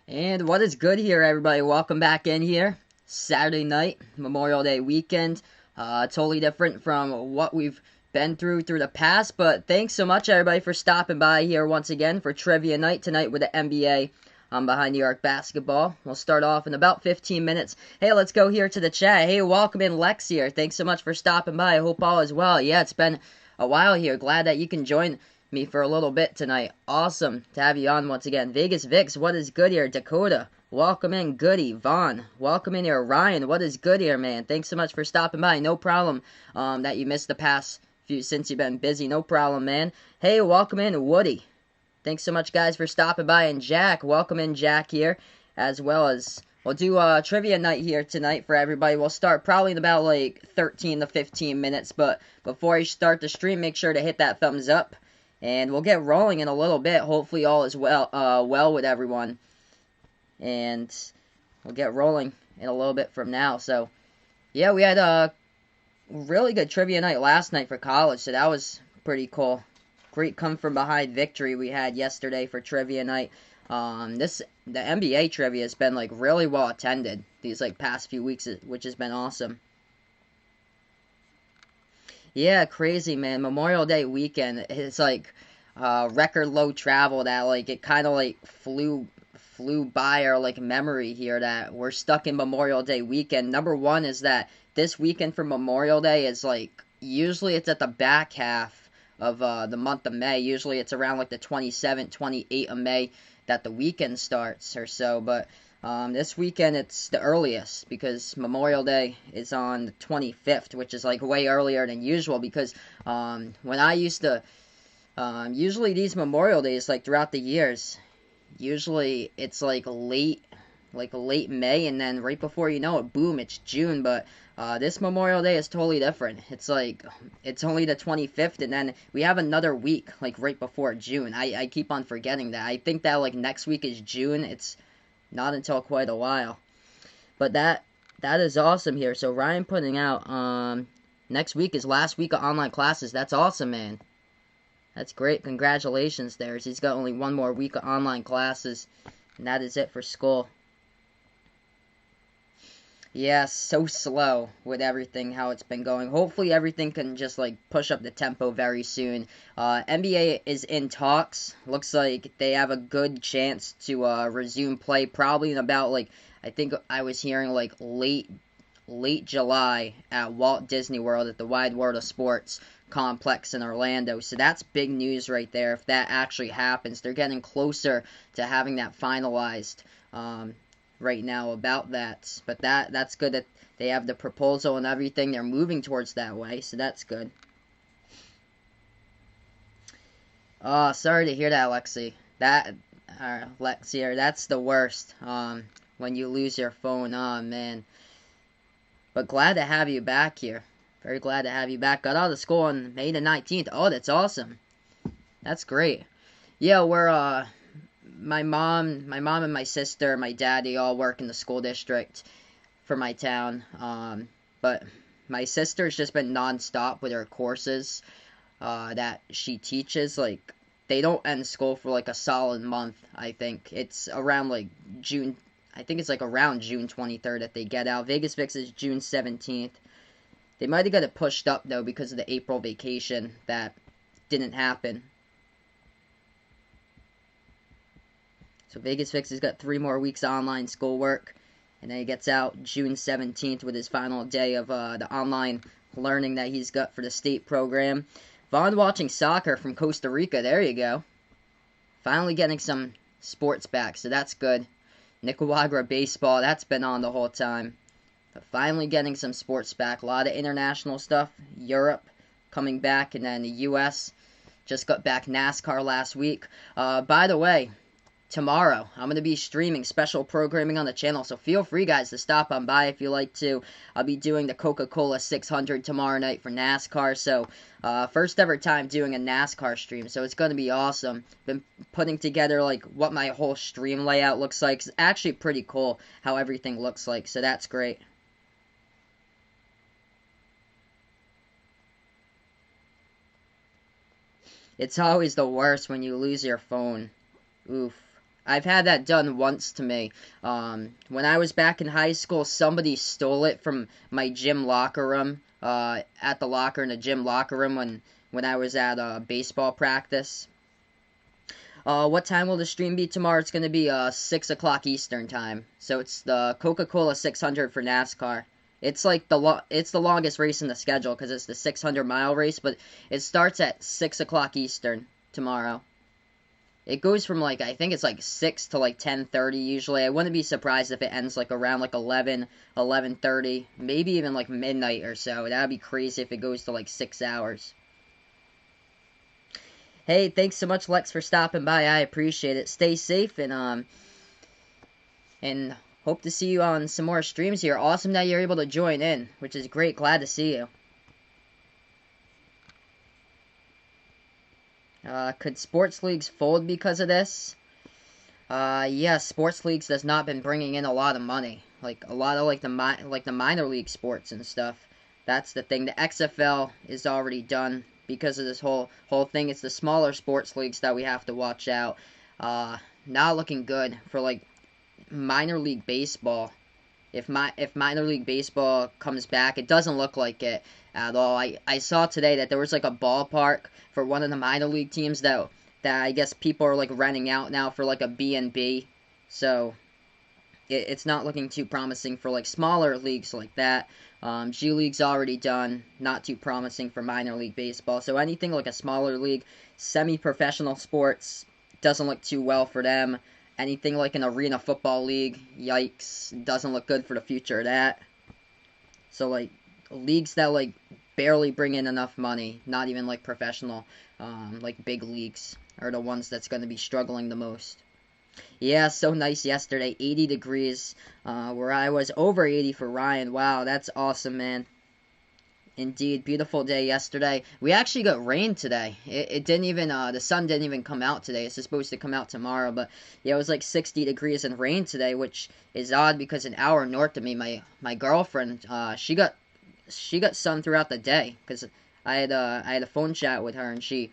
And what is good here, everybody? Welcome back in here. Saturday night, Memorial Day weekend. Totally different from what we've been through the past, but thanks so much, everybody, for stopping by here once again for trivia night tonight with the NBA behind the arc basketball. We'll start off in about 15 minutes. Hey, let's go here to the chat. Hey, welcome in, Lex here. Thanks so much for stopping by. I hope all is well. Yeah, it's been a while here. Glad that you can join me for a little bit tonight. Awesome to have you on once again. Vegas Vix, what is good here? Dakota, welcome in. Goody. Vaughn, welcome in here. Ryan, what is good here, man? Thanks so much for stopping by. No problem that you missed the past few since you've been busy. No problem, man. Hey, welcome in. Woody. Thanks so much, guys, for stopping by. And Jack, welcome in, Jack, here, as well as we'll do a trivia night here tonight for everybody. We'll start probably in about like 13 to 15 minutes, but before you start the stream, make sure to hit that thumbs up. And we'll get rolling in a little bit. Hopefully all is well with everyone. And we'll get rolling in a little bit from now. So, yeah, we had a really good trivia night last night for college, so that was pretty cool. Great come-from-behind victory we had yesterday for trivia night. The NBA trivia has been, like, really well attended these, like, past few weeks, which has been awesome. Yeah, crazy, man. Memorial Day weekend, it's like record low travel that like it kind of like flew by our like memory here that we're stuck in Memorial Day weekend. Number one is that this weekend for Memorial Day is like usually it's at the back half of the month of May. Usually it's around like the 27th, 28th of May that the weekend starts or so, but this weekend it's the earliest because Memorial Day is on the 25th, which is like way earlier than usual because when I used to, usually these Memorial Days, like throughout the years, usually it's like late May, and then right before you know it, boom, it's June, but this Memorial Day is totally different. It's like, it's only the 25th, and then we have another week, like right before June. I keep on forgetting that. I think that like next week is June. It's not until quite a while. But that is awesome here. So Ryan putting out next week is last week of online classes. That's awesome, man. That's great. Congratulations there. He's got only one more week of online classes, and that is it for school. Yeah, so slow with everything, how it's been going. Hopefully everything can just, like, push up the tempo very soon. NBA is in talks. Looks like they have a good chance to resume play probably in about, like, I think I was hearing, like, late July at Walt Disney World at the Wide World of Sports complex in Orlando. So that's big news right there if that actually happens. They're getting closer to having that finalized. Right now about that, but that's good that they have the proposal and everything. They're moving towards that way, so that's good. Oh, sorry to hear that, Lexi. Lexi, that's the worst. When you lose your phone, oh man. But glad to have you back here. Very glad to have you back. Got out of school on May the 19th. Oh, that's awesome. That's great. Yeah, we're my mom and my sister, my daddy all work in the school district for my town. But my sister's just been nonstop with her courses that she teaches. Like, they don't end school for like a solid month, I think. It's around like June. I think it's like around June 23rd that they get out. Vegas Vix is June 17th. They might have got it pushed up, though, because of the April vacation that didn't happen. So Vegas Fix has got 3 more weeks of online schoolwork, and then he gets out June 17th with his final day of the online learning that he's got for the state program. Vaughn watching soccer from Costa Rica. There you go. Finally getting some sports back, so that's good. Nicaragua baseball, that's been on the whole time. But finally getting some sports back. A lot of international stuff. Europe coming back, and then the U.S. just got back NASCAR last week. By the way, tomorrow I'm going to be streaming special programming on the channel, so feel free, guys, to stop on by if you like to. I'll be doing the Coca-Cola 600 tomorrow night for NASCAR, so first ever time doing a NASCAR stream, so it's going to be awesome. Been putting together like what my whole stream layout looks like. It's actually pretty cool how everything looks like, so that's great. It's always the worst when you lose your phone. Oof. I've had that done once to me. When I was back in high school, somebody stole it from my gym locker room, at the locker in the gym locker room when I was at baseball practice. What time will the stream be tomorrow? It's going to be 6 o'clock Eastern time. So it's the Coca-Cola 600 for NASCAR. It's like it's the longest race in the schedule because it's the 600-mile race, but it starts at 6 o'clock Eastern tomorrow. It goes from like, I think it's like 6 to like 10:30 usually. I wouldn't be surprised if it ends like around like 11, 11:30, maybe even like midnight or so. That'd be crazy if it goes to like 6 hours. Hey, thanks so much, Lex, for stopping by. I appreciate it. Stay safe and hope to see you on some more streams here. Awesome that you're able to join in, which is great. Glad to see you. Could sports leagues fold because of this? Yeah, sports leagues has not been bringing in a lot of money. Like a lot of like the minor league sports and stuff. That's the thing. The XFL is already done because of this whole thing. It's the smaller sports leagues that we have to watch out. Not looking good for like minor league baseball. If minor league baseball comes back, it doesn't look like it at all. I saw today that there was like a ballpark for one of the minor league teams that I guess people are like renting out now for like a B&B. So it's not looking too promising for like smaller leagues like that. G League's already done. Not too promising for minor league baseball. So anything like a smaller league, semi-professional sports, doesn't look too well for them. Anything like an arena football league, yikes, doesn't look good for the future of that. So like leagues that like barely bring in enough money, not even like professional, like big leagues, are the ones that's going to be struggling the most. Yeah, so nice yesterday, 80 degrees, where I was, over 80 for Ryan. Wow, that's awesome, man. Indeed, beautiful day yesterday. We actually got rain today. It didn't even, the sun didn't even come out today. It's supposed to come out tomorrow, but yeah, it was like 60 degrees and rain today, which is odd because an hour north of me, my girlfriend, she got sun throughout the day because I had a phone chat with her and she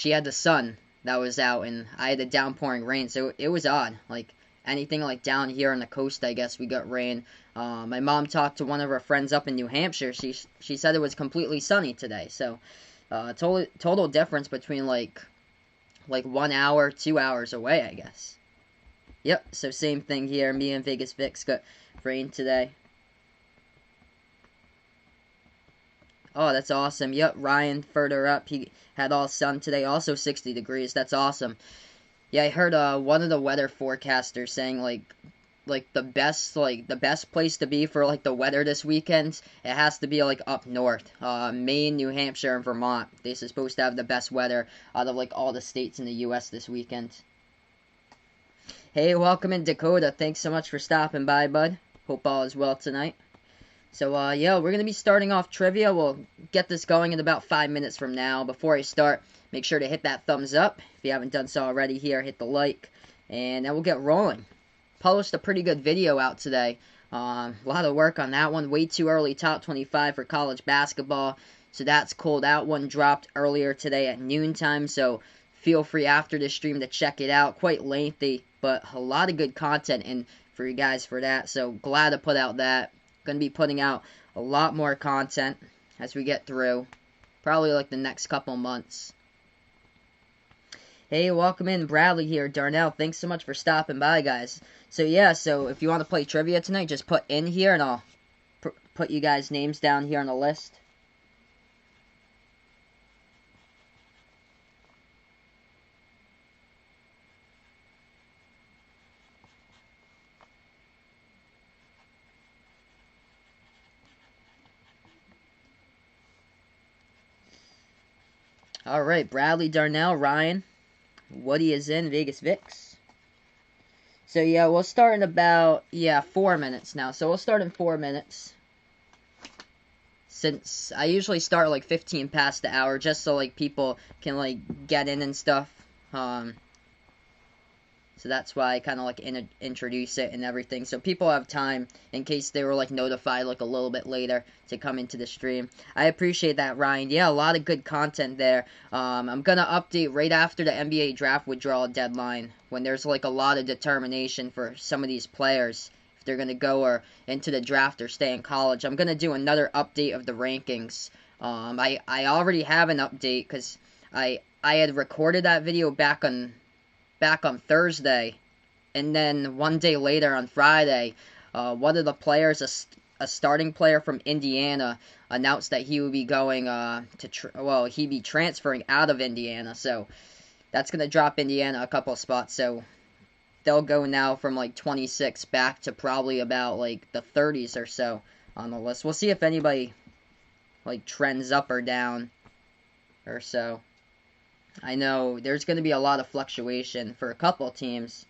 had the sun that was out and I had the downpouring rain, so it was odd. Like anything like down here on the coast, I guess we got rain. My mom talked to one of her friends up in New Hampshire. She said it was completely sunny today. So total difference between like 1 hour, 2 hours away, I guess. Yep. So same thing here. Me and Vegas Vix got rain today. Oh, that's awesome. Yep. Ryan further up, he had all sun today. Also 60 degrees. That's awesome. Yeah, I heard one of the weather forecasters saying like the best place to be for like the weather this weekend, it has to be like up north, Maine, New Hampshire, and Vermont. They're supposed to have the best weather out of like all the states in the U.S. this weekend. Hey, welcome in, Dakota. Thanks so much for stopping by, bud. Hope all is well tonight. So yeah, we're gonna be starting off trivia. We'll get this going in about 5 minutes from now. Before I start, make sure to hit that thumbs up if you haven't done so already. Here, hit the like, and then we'll get rolling. Published a pretty good video out today. A lot of work on that one. Way too early top 25 for college basketball. So that's cool. That one dropped earlier today at noontime. So feel free after this stream to check it out. Quite lengthy, but a lot of good content in for you guys for that. So glad to put out that. Going to be putting out a lot more content as we get through. Probably like the next couple months. Hey, welcome in, Bradley here. Darnell, thanks so much for stopping by, guys. So yeah, so if you want to play trivia tonight, just put in here and I'll put you guys' names down here on the list. Alright, Bradley, Darnell, Ryan, Woody is in, Vegas Vix. So yeah, we'll start in about, 4 minutes now. So we'll start in 4 minutes. Since I usually start like 15 past the hour, just so like people can like get in and stuff. So that's why I kind of like introduce it and everything, so people have time in case they were like notified like a little bit later to come into the stream. I appreciate that, Ryan. Yeah, a lot of good content there. I'm gonna update right after the NBA draft withdrawal deadline, when there's like a lot of determination for some of these players if they're gonna go or into the draft or stay in college. I'm gonna do another update of the rankings. I already have an update because I had recorded that video back on Thursday, and then one day later on Friday, one of the players, a starting player from Indiana, announced that he would be going he'd be transferring out of Indiana, so that's gonna drop Indiana a couple spots. So they'll go now from like 26 back to probably about like the 30s or so on the list. We'll see if anybody like trends up or down or so. I know there's going to be a lot of fluctuation for a couple teams,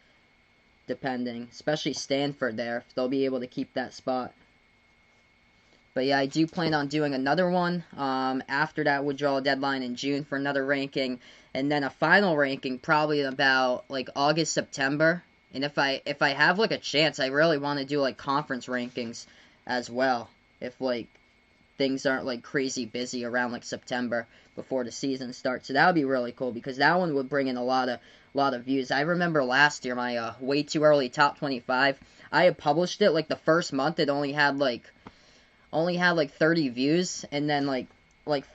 depending, especially Stanford there, if they'll be able to keep that spot. But yeah, I do plan on doing another one after that withdrawal deadline in June for another ranking, and then a final ranking probably in about like August, September. And if I have like a chance, I really want to do like conference rankings as well, if like things aren't like crazy busy around like September before the season starts. So that would be really cool, because that one would bring in a lot of views. I remember last year my way too early top 25. I had published it like the first month. It only had like 30 views, and then like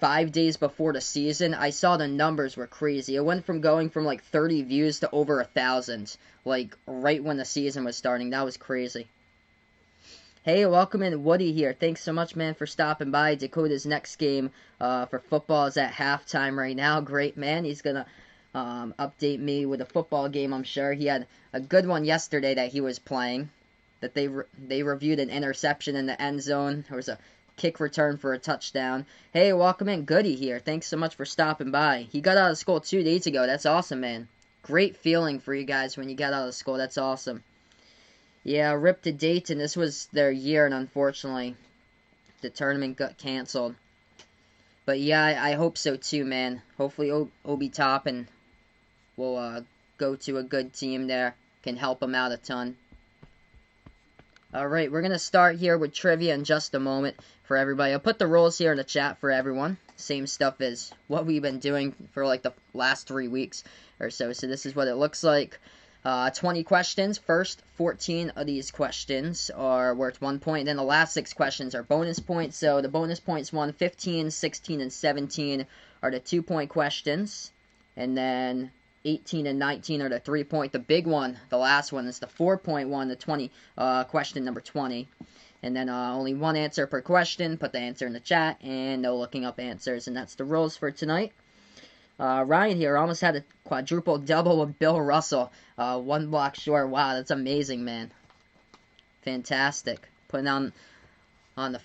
5 days before the season, I saw the numbers were crazy. It went from going from like 30 views to over 1,000, like right when the season was starting. That was crazy. Hey, welcome in, Woody here. Thanks so much, man, for stopping by. Dakota's next game for football is at halftime right now. Great, man. He's going to update me with a football game, I'm sure. He had a good one yesterday that he was playing, that they reviewed an interception in the end zone. There was a kick return for a touchdown. Hey, welcome in, Goody here. Thanks so much for stopping by. He got out of school 2 days ago. That's awesome, man. Great feeling for you guys when you got out of school. That's awesome. Yeah, rip to Dayton. This was their year, and unfortunately, the tournament got canceled. But yeah, I hope so too, man. Hopefully, Obi Toppin will go to a good team there. Can help him out a ton. Alright, we're going to start here with trivia in just a moment for everybody. I'll put the rules here in the chat for everyone. Same stuff as what we've been doing for like the last 3 weeks or so. So this is what it looks like. 20 questions. First 14 of these questions are worth 1 point. Then the last 6 questions are bonus points. So the bonus points 1, 15, 16, and 17 are the 2-point questions. And then 18 and 19 are the 3-point. The big one, the last one, is the 4-point one, the 20, question number 20. And then only one answer per question. Put the answer in the chat, and no looking up answers. And that's the rules for tonight. Ryan here almost had a quadruple double with Bill Russell. 1 block short. Wow, that's amazing, man. Fantastic. Putting on the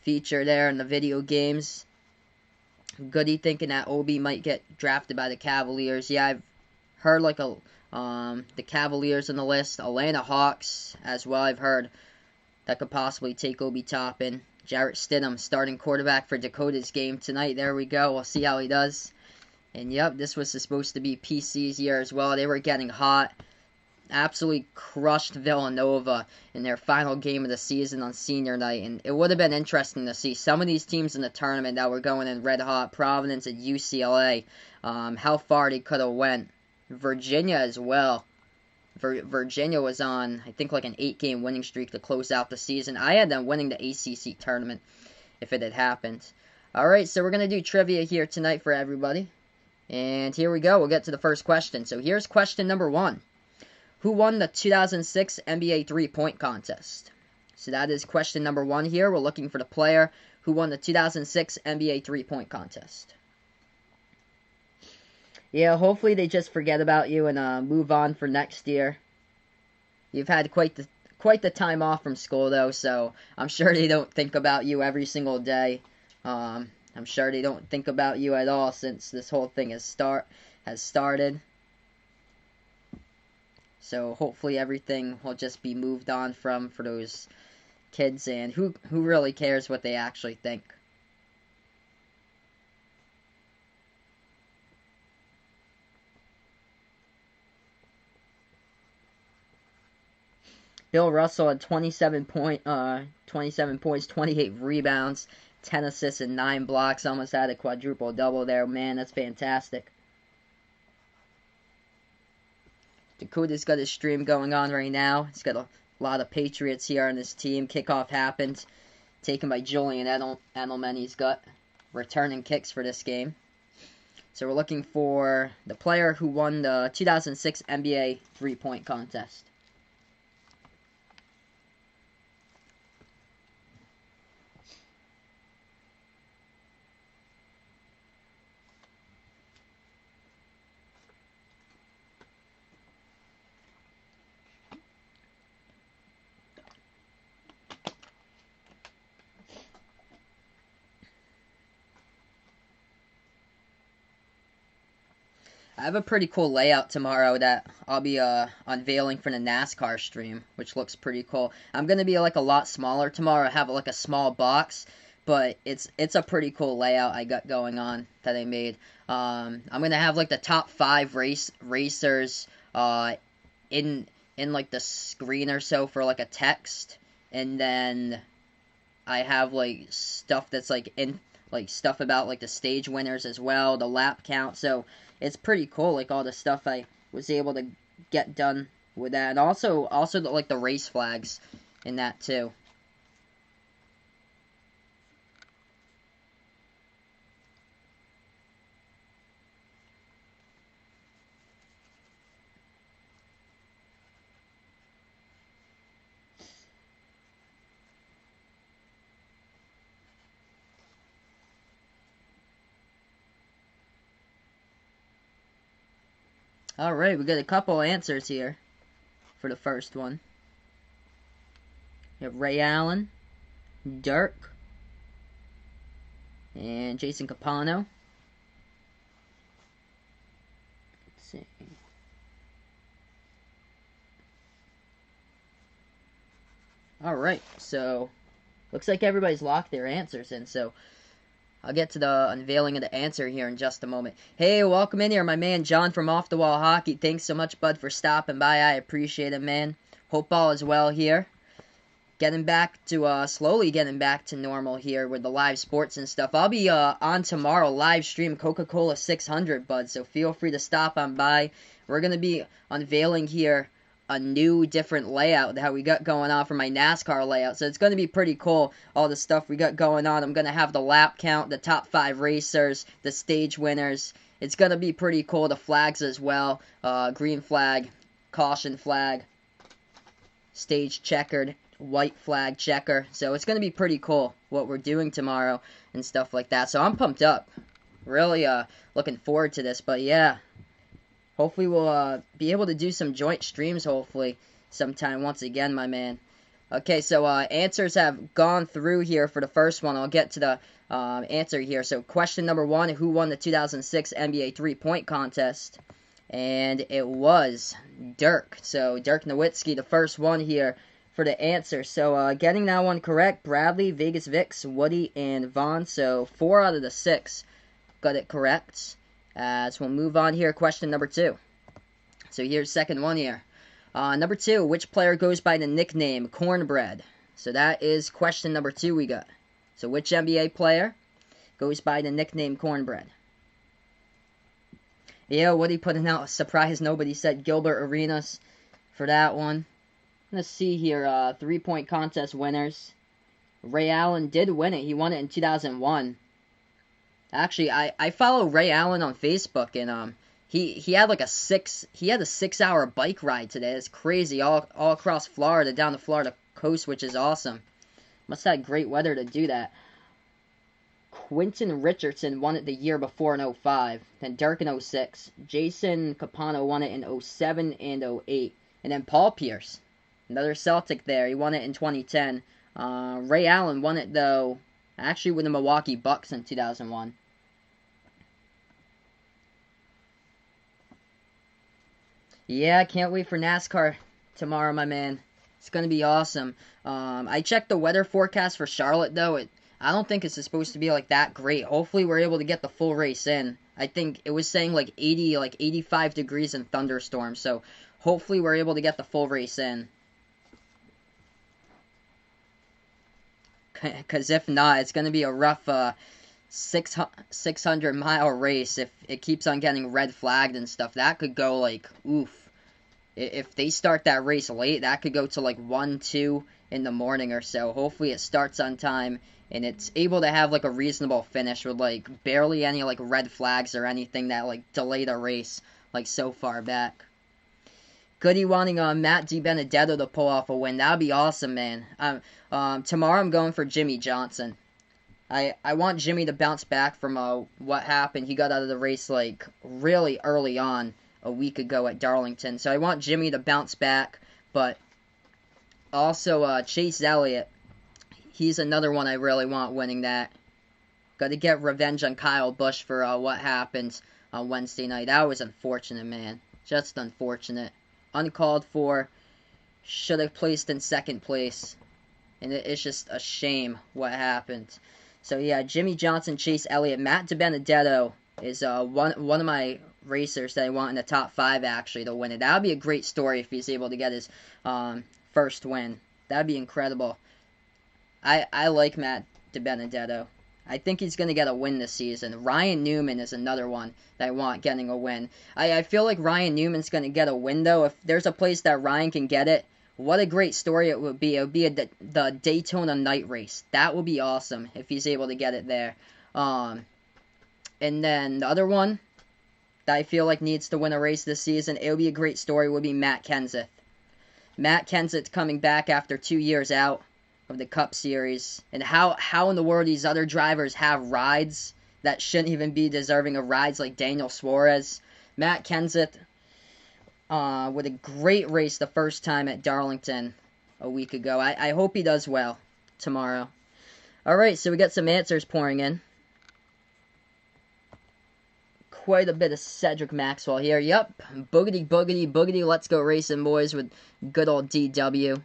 feature there in the video games. Goody thinking that Obi might get drafted by the Cavaliers. Yeah, I've heard like the Cavaliers on the list. Atlanta Hawks as well, I've heard, that could possibly take Obi Toppin. Jarrett Stidham, starting quarterback for Dakota's game tonight. There we go. We'll see how he does. And yep, this was supposed to be PC's year as well. They were getting hot. Absolutely crushed Villanova in their final game of the season on senior night. And it would have been interesting to see some of these teams in the tournament that were going in red hot, Providence and UCLA, how far they could have went. Virginia as well. Virginia was on, I think, like an 8-game winning streak to close out the season. I had them winning the ACC tournament if it had happened. Alright, so we're going to do trivia here tonight for everybody. And here we go. We'll get to the first question. So here's question number 1. Who won the 2006 NBA 3-point contest? So that is question number 1 here. We're looking for the player who won the 2006 NBA 3-point contest. Yeah, hopefully they just forget about you and move on for next year. You've had quite the time off from school, though, so I'm sure they don't think about you every single day. I'm sure they don't think about you at all since this whole thing has started. So hopefully everything will just be moved on from for those kids, and who really cares what they actually think. Bill Russell had 27 points, 28 rebounds, 10 assists, and 9 blocks. Almost had a quadruple double there. Man, that's fantastic. Dakota's got his stream going on right now. He's got a lot of Patriots here on his team. Kickoff happened. Taken by Julian Edelman. He's got returning kicks for this game. So we're looking for the player who won the 2006 NBA three-point contest. I have a pretty cool layout tomorrow that I'll be unveiling for the NASCAR stream, which looks pretty cool. I'm gonna be like a lot smaller tomorrow. I have like a small box, but it's a pretty cool layout I got going on that I made. I'm gonna have like the top 5 racers in like the screen or so for like a text, and then I have like stuff that's like in like stuff about like the stage winners as well, the lap count. So it's pretty cool, like all the stuff I was able to get done with that, and also like the race flags in that too. Alright, we got a couple answers here for the first one. We have Ray Allen, DIRK, and Jason Capano. Let's see. Alright, so looks like everybody's locked their answers in, so I'll get to the unveiling of the answer here in just a moment. Hey, welcome in here, my man John from Off the Wall Hockey. Thanks so much, bud, for stopping by. I appreciate it, man. Hope all is well here. Getting back to, slowly getting back to normal here with the live sports and stuff. I'll be, on tomorrow, live stream Coca-Cola 600, bud, so feel free to stop on by. We're gonna be unveiling here a new different layout that we got going on for my NASCAR layout, so it's going to be pretty cool, all the stuff we got going on. I'm going to have the lap count, the top 5 racers, the stage winners. It's going to be pretty cool, the flags as well, green flag, caution flag, stage checkered, white flag checker, so it's going to be pretty cool what we're doing tomorrow and stuff like that, so I'm pumped up, really looking forward to this, but yeah. Hopefully we'll be able to do some joint streams, hopefully, sometime once again, my man. Okay, so answers have gone through here for the first one. I'll get to the answer here. So question number 1, who won the 2006 NBA three-point contest? And it was DIRK. So Dirk Nowitzki, the first one here for the answer. So getting that one correct, Bradley, Vegas Vix, Woody, and Vaughn. So 4 out of the 6 got it correct. So we'll move on here. Question number 2. So here's second one here. Number 2, which player goes by the nickname Cornbread? So that is question number 2 we got. So which NBA player goes by the nickname Cornbread? Yeah, Woody putting out a surprise. Nobody said Gilbert Arenas for that one. Let's see here. Three-point contest winners. Ray Allen did win it. He won it in 2001. Actually, I follow Ray Allen on Facebook, and he had like a 6-hour bike ride today. It's crazy, all across Florida, down the Florida coast, which is awesome. Must have had great weather to do that. Quentin Richardson won it the year before in 05, then Dirk in 06. Jason Capano won it in 07 and 08. And then Paul Pierce, another Celtic there, he won it in 2010. Ray Allen won it, though, actually with the Milwaukee Bucks in 2001. Yeah, I can't wait for NASCAR tomorrow, my man. It's going to be awesome. I checked the weather forecast for Charlotte, though. I don't think it's supposed to be like that great. Hopefully we're able to get the full race in. I think it was saying like 85 degrees and thunderstorms. So hopefully we're able to get the full race in. Because if not, it's going to be a rough 600-mile race if it keeps on getting red flagged and stuff. That could go, like, oof. If they start that race late, that could go to, like, 1, 2 in the morning or so. Hopefully it starts on time and it's able to have, like, a reasonable finish with, like, barely any, like, red flags or anything that, like, delay the race, like, so far back. Goody wanting Matt DiBenedetto to pull off a win. That would be awesome, man. Tomorrow I'm going for Jimmy Johnson. I want Jimmy to bounce back from what happened. He got out of the race, like, really early on a week ago at Darlington. So I want Jimmy to bounce back. But also Chase Elliott. He's another one I really want winning that. Got to get revenge on Kyle Busch for what happened on Wednesday night. That was unfortunate, man. Just unfortunate. Uncalled for. Should have placed in second place. And it's just a shame what happened. So yeah, Jimmy Johnson, Chase Elliott, Matt DiBenedetto is one of my racers that I want in the top 5 actually to win it. That would be a great story if he's able to get his first win. That would be incredible. I like Matt DiBenedetto. I think he's going to get a win this season. Ryan Newman is another one that I want getting a win. I feel like Ryan Newman's going to get a win, though. If there's a place that Ryan can get it, what a great story it would be. It would be the Daytona night race. That would be awesome if he's able to get it there. And then the other one that I feel like needs to win a race this season, it would be a great story, would be Matt Kenseth. Matt Kenseth coming back after 2 years out of the Cup Series. And how in the world these other drivers have rides that shouldn't even be deserving of rides, like Daniel Suarez. Matt Kenseth with a great race the first time at Darlington a week ago. I hope he does well tomorrow. Alright, so we got some answers pouring in. Quite a bit of Cedric Maxwell here. Yep, boogity, boogity, boogity. Let's go racing, boys, with good old DW.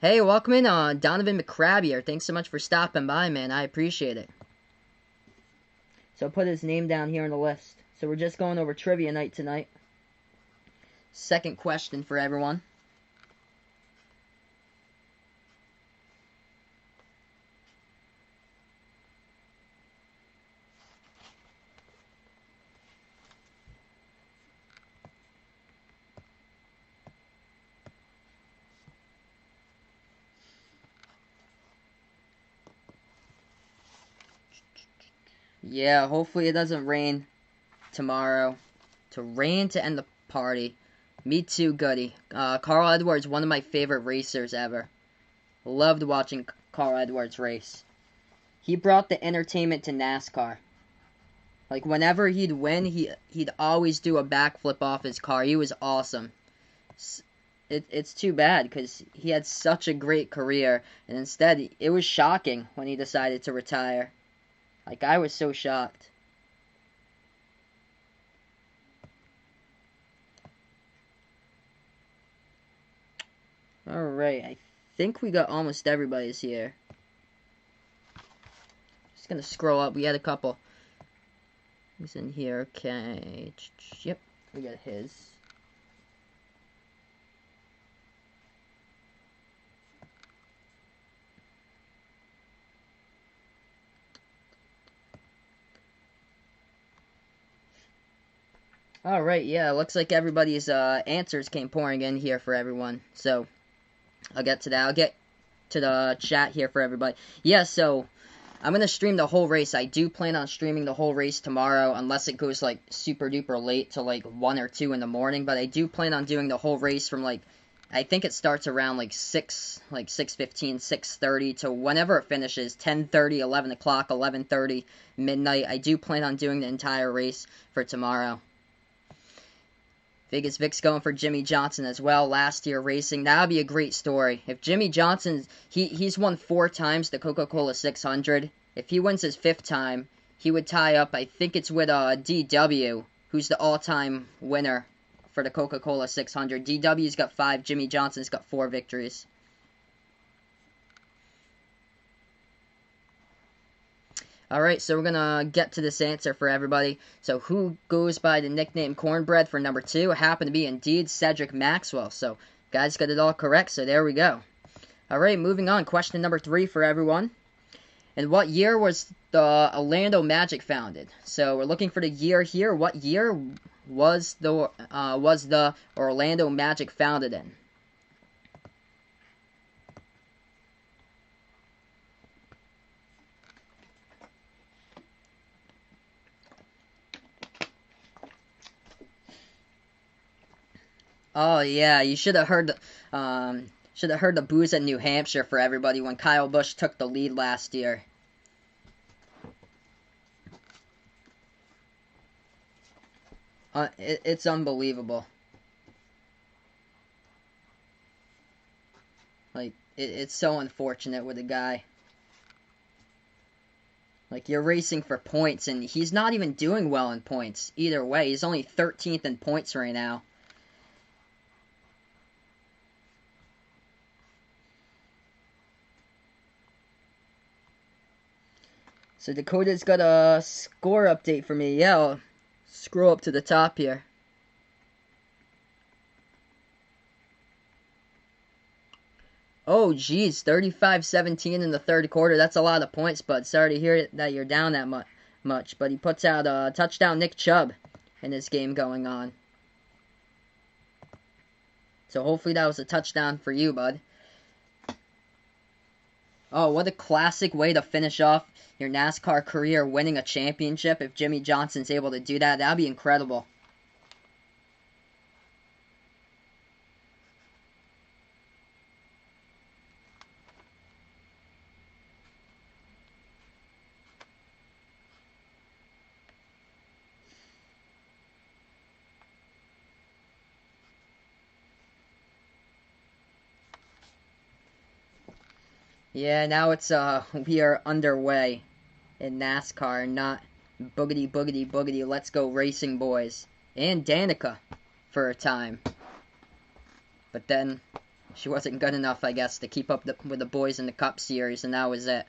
Hey, welcome in, Donovan McCrab here. Thanks so much for stopping by, man. I appreciate it. So I'll put his name down here on the list. So we're just going over trivia night tonight. Second question for everyone. Yeah, hopefully it doesn't rain tomorrow. To rain to end the party. Me too, Goody. Carl Edwards, one of my favorite racers ever. Loved watching Carl Edwards race. He brought the entertainment to NASCAR. Like, whenever he'd win, he'd always do a backflip off his car. He was awesome. It's too bad, because he had such a great career. And instead, it was shocking when he decided to retire. Like, I was so shocked. Alright, I think we got almost everybody's here. Just gonna scroll up. We had a couple. He's in here. Okay. Yep, we got his. Alright, yeah, looks like everybody's answers came pouring in here for everyone. So, I'll get to that. I'll get to the chat here for everybody. Yeah, so, I'm going to stream the whole race. I do plan on streaming the whole race tomorrow, unless it goes, like, super duper late to, like, 1 or 2 in the morning. But I do plan on doing the whole race from, like, I think it starts around, like, 6:15, 6:30 to whenever it finishes, 10:30, 11 o'clock, 11:30, midnight. I do plan on doing the entire race for tomorrow. Vegas Vic's going for Jimmy Johnson as well, last year racing. That would be a great story. If Jimmy Johnson, he's won 4 times the Coca-Cola 600. If he wins his 5th time, he would tie up, I think it's with DW, who's the all-time winner for the Coca-Cola 600. DW's got 5, Jimmy Johnson's got 4 victories. Alright, so we're going to get to this answer for everybody. So who goes by the nickname Cornbread for number 2? It happened to be indeed Cedric Maxwell. So guys got it all correct, so there we go. Alright, moving on. Question number 3 for everyone. In what year was the Orlando Magic founded? So we're looking for the year here. What year was the Orlando Magic founded in? Oh yeah, you should have heard the boos in New Hampshire for everybody when Kyle Busch took the lead last year. It's unbelievable. Like it's so unfortunate with the guy. Like you're racing for points and he's not even doing well in points either way. He's only 13th in points right now. So Dakota's got a score update for me. Yeah, I'll scroll up to the top here. Oh, geez, 35-17 in the third quarter. That's a lot of points, bud. Sorry to hear that you're down that much. But he puts out a touchdown Nick Chubb in this game going on. So hopefully that was a touchdown for you, bud. Oh, what a classic way to finish off your NASCAR career, winning a championship. If Jimmy Johnson's able to do that, that'd be incredible. Yeah, now it's we are underway in NASCAR, not boogity boogity boogity let's go racing boys. And Danica for a time. But then she wasn't good enough, I guess, to keep up with the boys in the Cup Series, and that was it.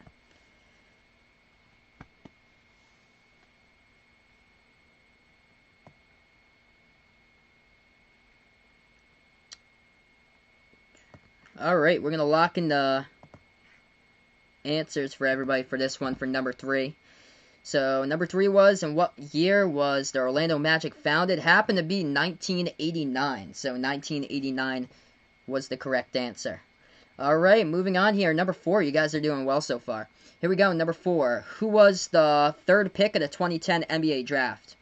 Alright, we're going to lock in the answers for everybody for this one for number 3. So, number 3 was, in what year was the Orlando Magic founded? Happened to be 1989. So, 1989 was the correct answer. Alright, moving on here. Number 4, you guys are doing well so far. Here we go, number 4. Who was the third pick of the 2010 NBA Draft?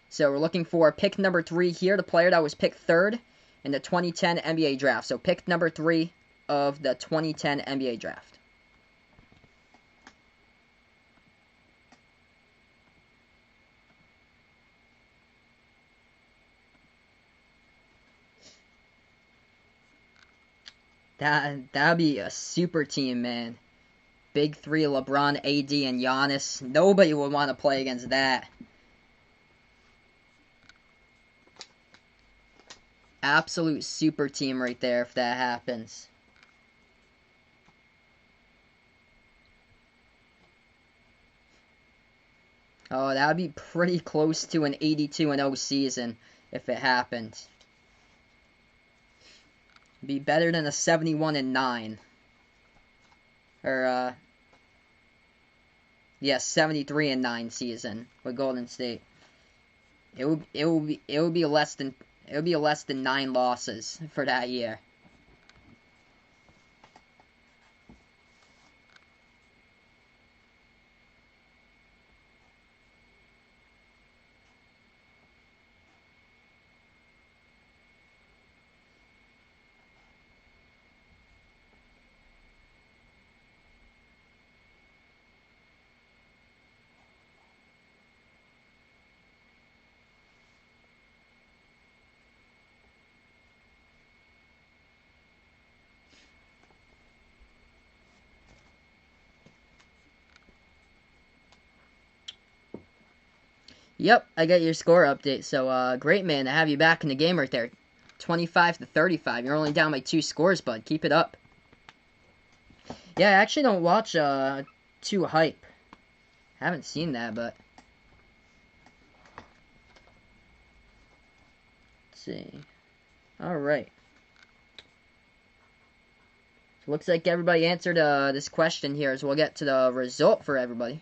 So, we're looking for pick number 3 here, the player that was picked third in the 2010 NBA Draft. So, pick number 3 of the 2010 NBA Draft. That'd be a super team, man. Big 3, LeBron, AD, and Giannis. Nobody would want to play against that. Absolute super team right there if that happens. Oh, that would be pretty close to an 82-0 season if it happened. Be better than a 71-9. Or, yes, 73-9 season with Golden State. It would be less than 9 losses for that year. Yep, I got your score update. So, great, man, to have you back in the game right there. 25-35. You're only down by 2 scores, bud. Keep it up. Yeah, I actually don't watch, Too Hype. Haven't seen that, but... Let's see. Alright. Looks like everybody answered this question here, so we'll get to the result for everybody.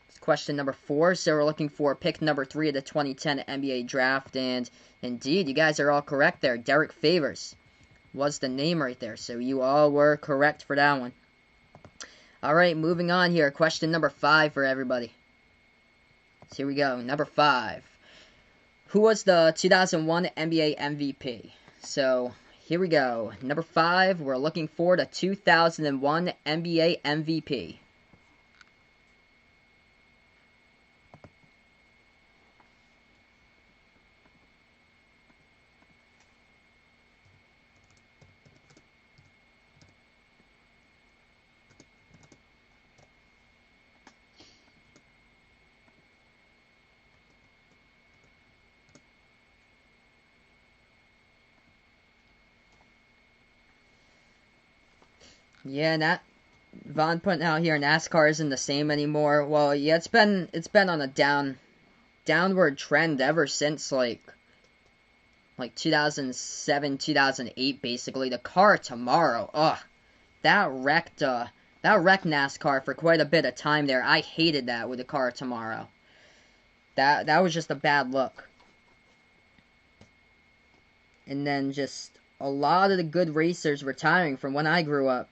It's question number 4, so we're looking for pick number 3 of the 2010 NBA Draft, and indeed, you guys are all correct there. Derrick Favors was the name right there, so you all were correct for that one. Alright, moving on here. Question number 5 for everybody. So here we go. Number 5. Who was the 2001 NBA MVP? So, here we go. Number 5, we're looking for the 2001 NBA MVP. Yeah, that Vaughn putting out here NASCAR isn't the same anymore. Well, yeah, it's been on a downward trend ever since like 2007, 2008 basically. The car tomorrow. Ugh. That wrecked NASCAR for quite a bit of time there. I hated that with the car tomorrow. That was just a bad look. And then just a lot of the good racers retiring from when I grew up.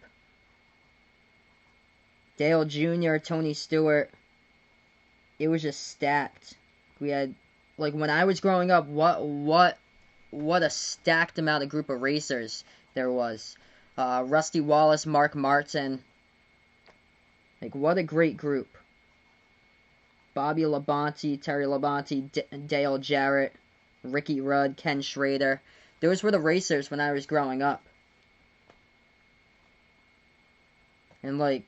Dale Jr., Tony Stewart. It was just stacked. We had, like, when I was growing up, what a stacked amount of group of racers there was. Rusty Wallace, Mark Martin. Like, what a great group. Bobby Labonte, Terry Labonte, Dale Jarrett, Ricky Rudd, Ken Schrader. Those were the racers when I was growing up. And, like,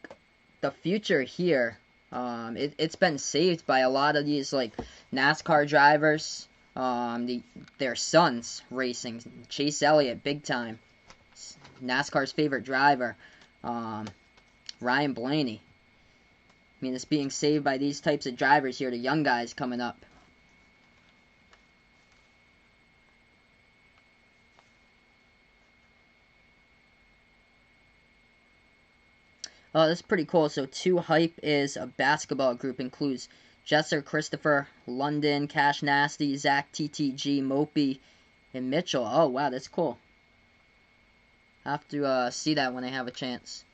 the future here, it's been saved by a lot of these, like, NASCAR drivers, their sons racing. Chase Elliott, big time. NASCAR's favorite driver. Ryan Blaney. I mean, it's being saved by these types of drivers here, the young guys coming up. Oh, that's pretty cool. So, 2 Hype is a basketball group. Includes Jesser, Christopher, London, Cash Nasty, Zach, TTG, Mopey, and Mitchell. Oh, wow, that's cool. I have to see that when I have a chance.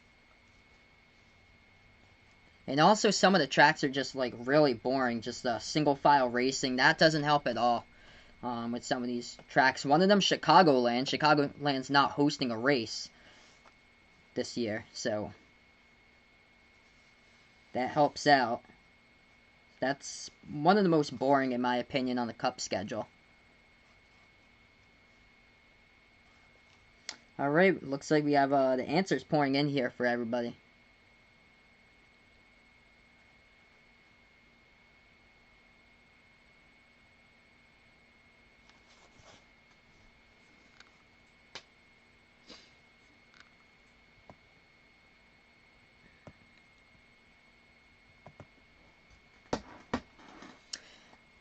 And also, some of the tracks are just, like, really boring. Just single-file racing. That doesn't help at all with some of these tracks. One of them, Chicagoland. Chicagoland's not hosting a race this year, so that helps out. That's one of the most boring, in my opinion, on the Cup schedule. Alright, looks like we have the answers pouring in here for everybody.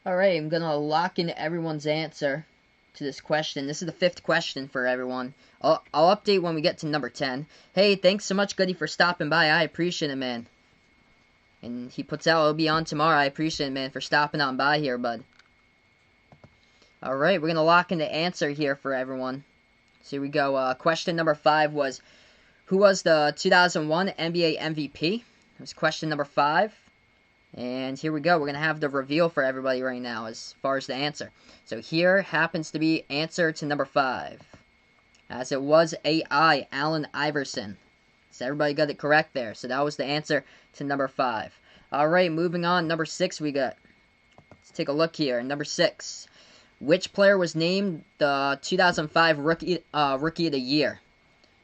Alright, I'm gonna lock in everyone's answer to this question. This is the 5th question for everyone. I'll update when we get to number 10. Hey, thanks so much, Goody, for stopping by. I appreciate it, man. And he puts out, it'll be on tomorrow. I appreciate it, man, for stopping on by here, bud. Alright, we're gonna lock in the answer here for everyone. So here we go. Question number 5 was, who was the 2001 NBA MVP? That was question number 5. And here we go. We're going to have the reveal for everybody right now as far as the answer. So here happens to be answer to number 5. As it was AI, Allen Iverson. So everybody got it correct there. So that was the answer to number 5. Alright, moving on. Number 6 we got. Let's take a look here. Number 6. Which player was named the 2005 Rookie of the Year?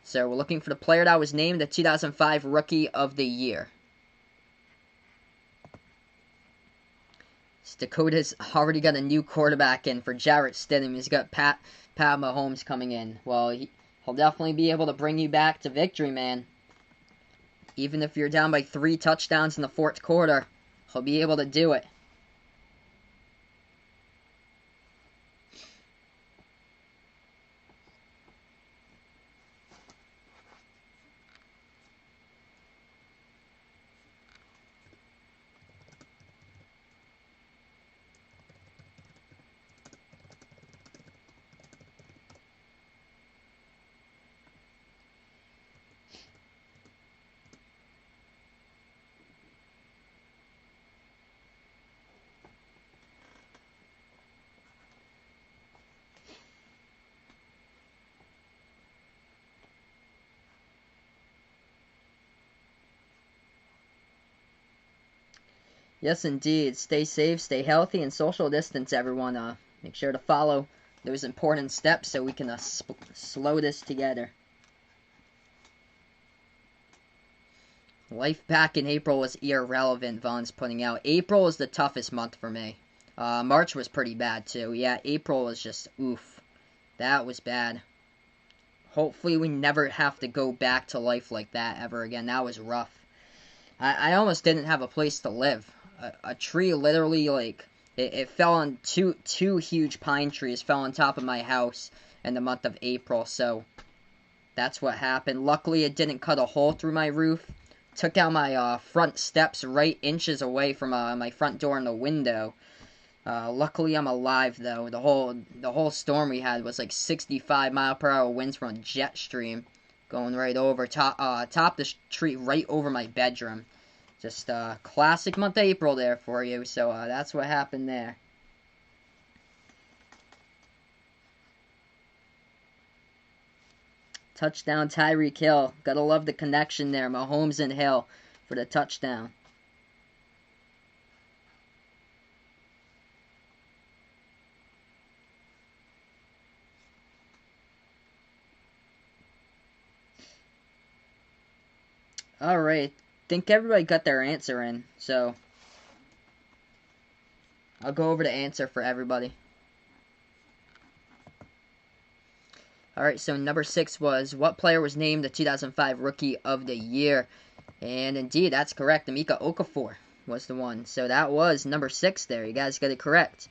So we're looking for the player that was named the 2005 Rookie of the Year. Dakota's already got a new quarterback in for Jarrett Stidham. He's got Pat Mahomes coming in. Well, he'll definitely be able to bring you back to victory, man. Even if you're down by 3 touchdowns in the 4th quarter, he'll be able to do it. Yes, indeed. Stay safe, stay healthy, and social distance, everyone. Make sure to follow those important steps so we can slow this together. Life back in April was irrelevant, Vaughn's putting out. April is the toughest month for me. March was pretty bad, too. Yeah, April was just, oof. That was bad. Hopefully we never have to go back to life like that ever again. That was rough. I almost didn't have a place to live. A tree literally, like, it fell on two huge pine trees, fell on top of my house in the month of April, so that's what happened. Luckily, it didn't cut a hole through my roof. Took out my front steps right inches away from my front door and the window. Luckily, I'm alive, though. The whole storm we had was like 65-mile-per-hour winds from a jet stream going right over top the tree right over my bedroom. Just classic month of April there for you. So that's what happened there. Touchdown Tyreek Hill. Gotta love the connection there. Mahomes and Hill for the touchdown. Alright. Think everybody got their answer in. So I'll go over the answer for everybody. Alright, so number 6 was, what player was named the 2005 Rookie of the Year? And indeed, that's correct. Emeka Okafor was the one. So that was number 6 there. You guys got it correct.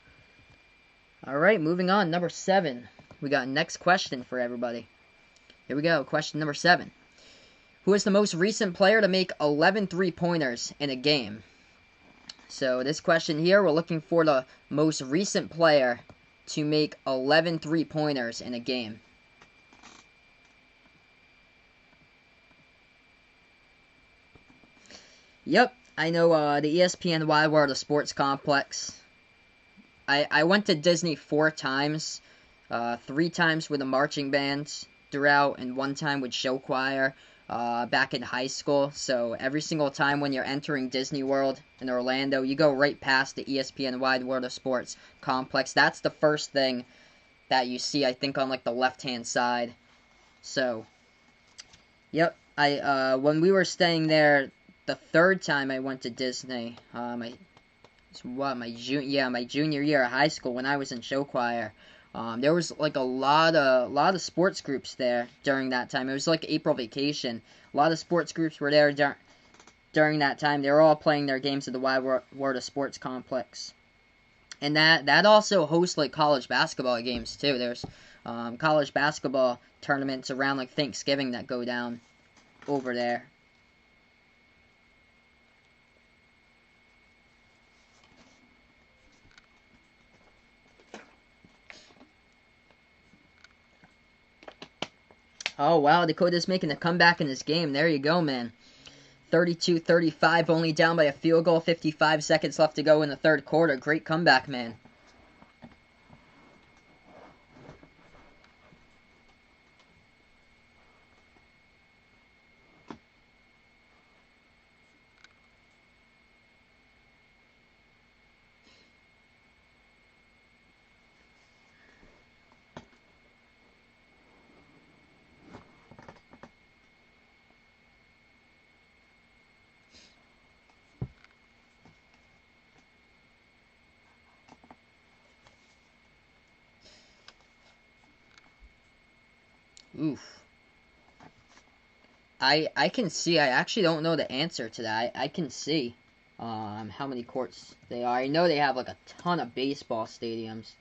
Alright, moving on. Number 7. We got next question for everybody. Here we go. Question number 7. Who is the most recent player to make 11 three-pointers in a game? So this question here, we're looking for the most recent player to make 11 three-pointers in a game. Yep, I know the ESPN Wide World of Sports Complex. I went to Disney 4 times. 3 times with a marching band throughout, and 1 time with show choir back in high school. So every single time when you're entering Disney World in Orlando, you go right past the ESPN Wide World of Sports Complex. That's the first thing that you see, I think, on like the left-hand side. So, yep, when we were staying there, the 3rd time I went to Disney, my junior year of high school when I was in show choir. There was like a lot of sports groups there during that time. It was like April vacation. A lot of sports groups were there during that time. They were all playing their games at the Wide World of Sports Complex. And that also hosts like college basketball games too. There's college basketball tournaments around like Thanksgiving that go down over there. Oh, wow, Dakota's making a comeback in this game. There you go, man. 32-35, only down by a field goal. 55 seconds left to go in the 3rd quarter. Great comeback, man. Oof. I can see. I actually don't know the answer to that. I can see how many courts they are. I know they have like a ton of baseball stadiums.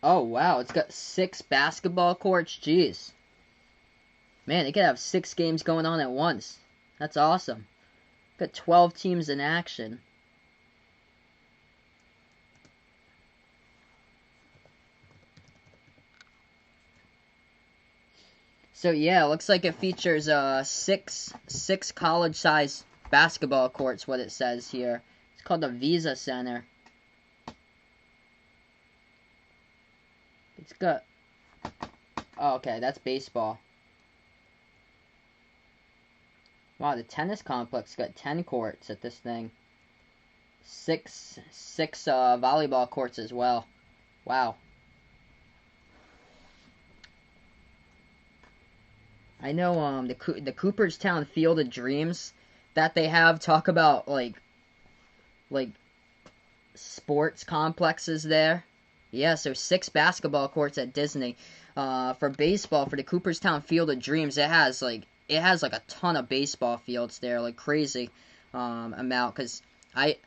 Oh, wow, it's got 6 basketball courts. Jeez. Man, they could have 6 games going on at once. That's awesome. Got 12 teams in action. So yeah, it looks like it features six college-sized basketball courts. What it says here. It's called the Visa Center. It's got... Oh, okay, that's baseball. Wow, the tennis complex got 10 courts at this thing. Six volleyball courts as well. Wow. I know the Cooperstown Field of Dreams that they have talk about like sports complexes there. Yeah, so 6 basketball courts at Disney. For baseball, for the Cooperstown Field of Dreams, it has like a ton of baseball fields there, like crazy amount. Cause I've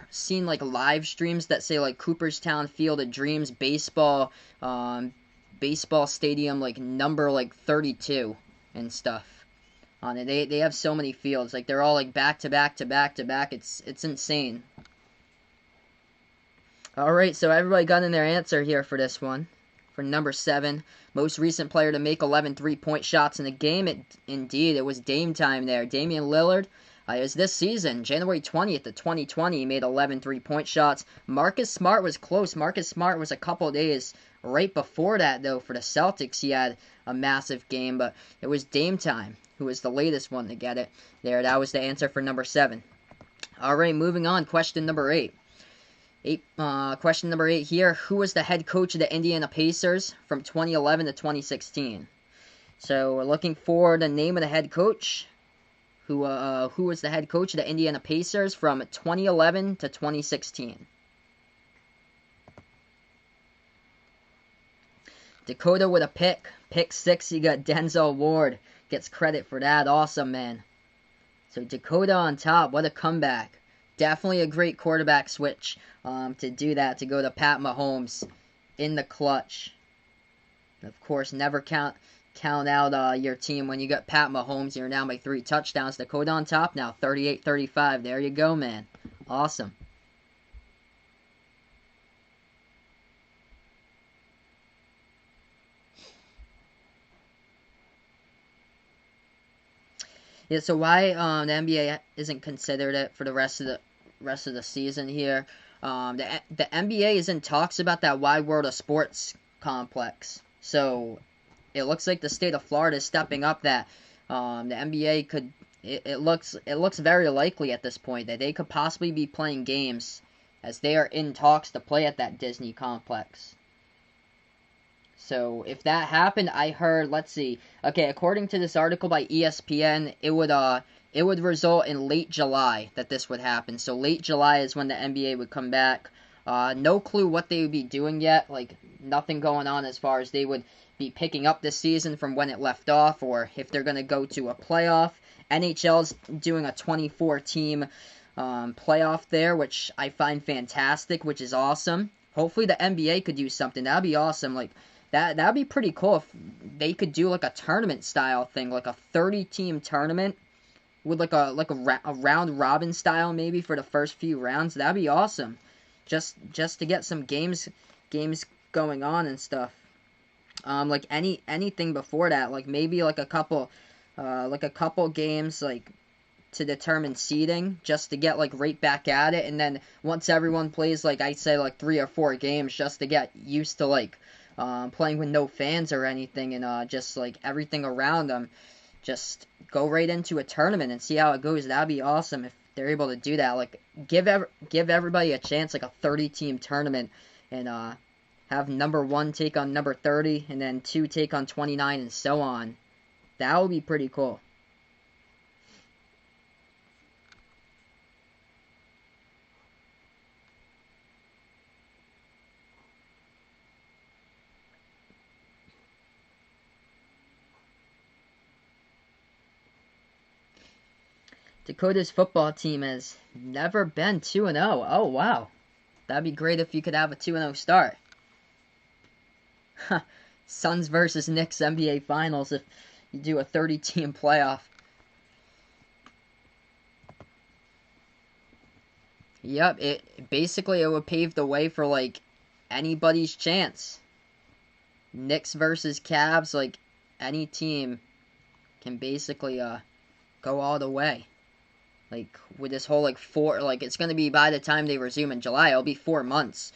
seen like live streams that say like Cooperstown Field of Dreams baseball baseball stadium like number like 32 and stuff on it. They have so many fields, like they're all like back to back to back to back. It's insane. Alright, so everybody got in their answer here for this one. For number 7, most recent player to make 11 3-point shots in a game. Indeed, it was Dame time there. Damian Lillard. It was this season, January 20th of 2020, he made 11 3-point shots. Marcus Smart was close. Marcus Smart was a couple days right before that, though, for the Celtics. He had a massive game, but it was Dame time, who was the latest one to get it. There, that was the answer for number 7. Alright, moving on. Question number 8. Question number 8 here. Who was the head coach of the Indiana Pacers from 2011 to 2016? So we're looking for the name of the head coach. Who was the head coach of the Indiana Pacers from 2011 to 2016? Dakota with a pick. Pick 6, you got Denzel Ward. Gets credit for that. Awesome, man. So Dakota on top. What a comeback. Definitely a great quarterback switch to do that, to go to Pat Mahomes in the clutch. Of course, never count out your team when you got Pat Mahomes. You're now by 3 touchdowns. Dakota on top now, 38-35. There you go, man. Awesome. Yeah, so why the NBA isn't considered it for the rest of the season here? The NBA is in talks about that Wide World of Sports complex. So it looks like the state of Florida is stepping up that the NBA could. It looks very likely at this point that they could possibly be playing games, as they are in talks to play at that Disney complex. So if that happened, I heard, let's see. Okay, according to this article by ESPN, it would result in late July that this would happen. So late July is when the NBA would come back. No clue what they would be doing yet. Like, nothing going on as far as they would be picking up this season from when it left off, or if they're going to go to a playoff. NHL's doing a 24-team playoff there, which I find fantastic, which is awesome. Hopefully the NBA could do something. That'd be awesome. Like, that'd be pretty cool if they could do like a tournament style thing, like a 30-team tournament with like a round robin style maybe for the first few rounds. That'd be awesome. Just to get some games going on and stuff. Like anything before that, like maybe like a couple games like to determine seeding, just to get like right back at it, and then once everyone plays, like I'd say like 3 or 4 games, just to get used to like playing with no fans or anything, and just like everything around them, just go right into a tournament and see how it goes. That'd be awesome if they're able to do that. Like give everybody a chance, like a 30-team tournament, and have number 1 take on number 30, and then 2 take on 29, and so on. That would be pretty cool. Dakota's football team has never been 2-0. Oh, wow. That'd be great if you could have a 2-0 start. Suns versus Knicks NBA Finals if you do a 30-team playoff. Yep, it would pave the way for, like, anybody's chance. Knicks versus Cavs, like, any team can basically, go all the way. Like, with this whole, like, it's gonna be, by the time they resume in July, it'll be 4 months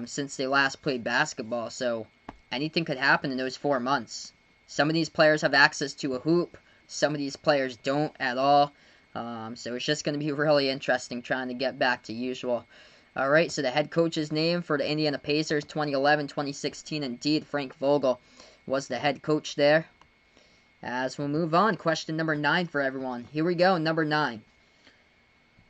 since they last played basketball. So anything could happen in those 4 months. Some of these players have access to a hoop. Some of these players don't at all. So it's just going to be really interesting trying to get back to usual. Alright, so the head coach's name for the Indiana Pacers 2011-2016, indeed, Frank Vogel was the head coach there. As we'll move on, question number 9 for everyone. Here we go, number 9.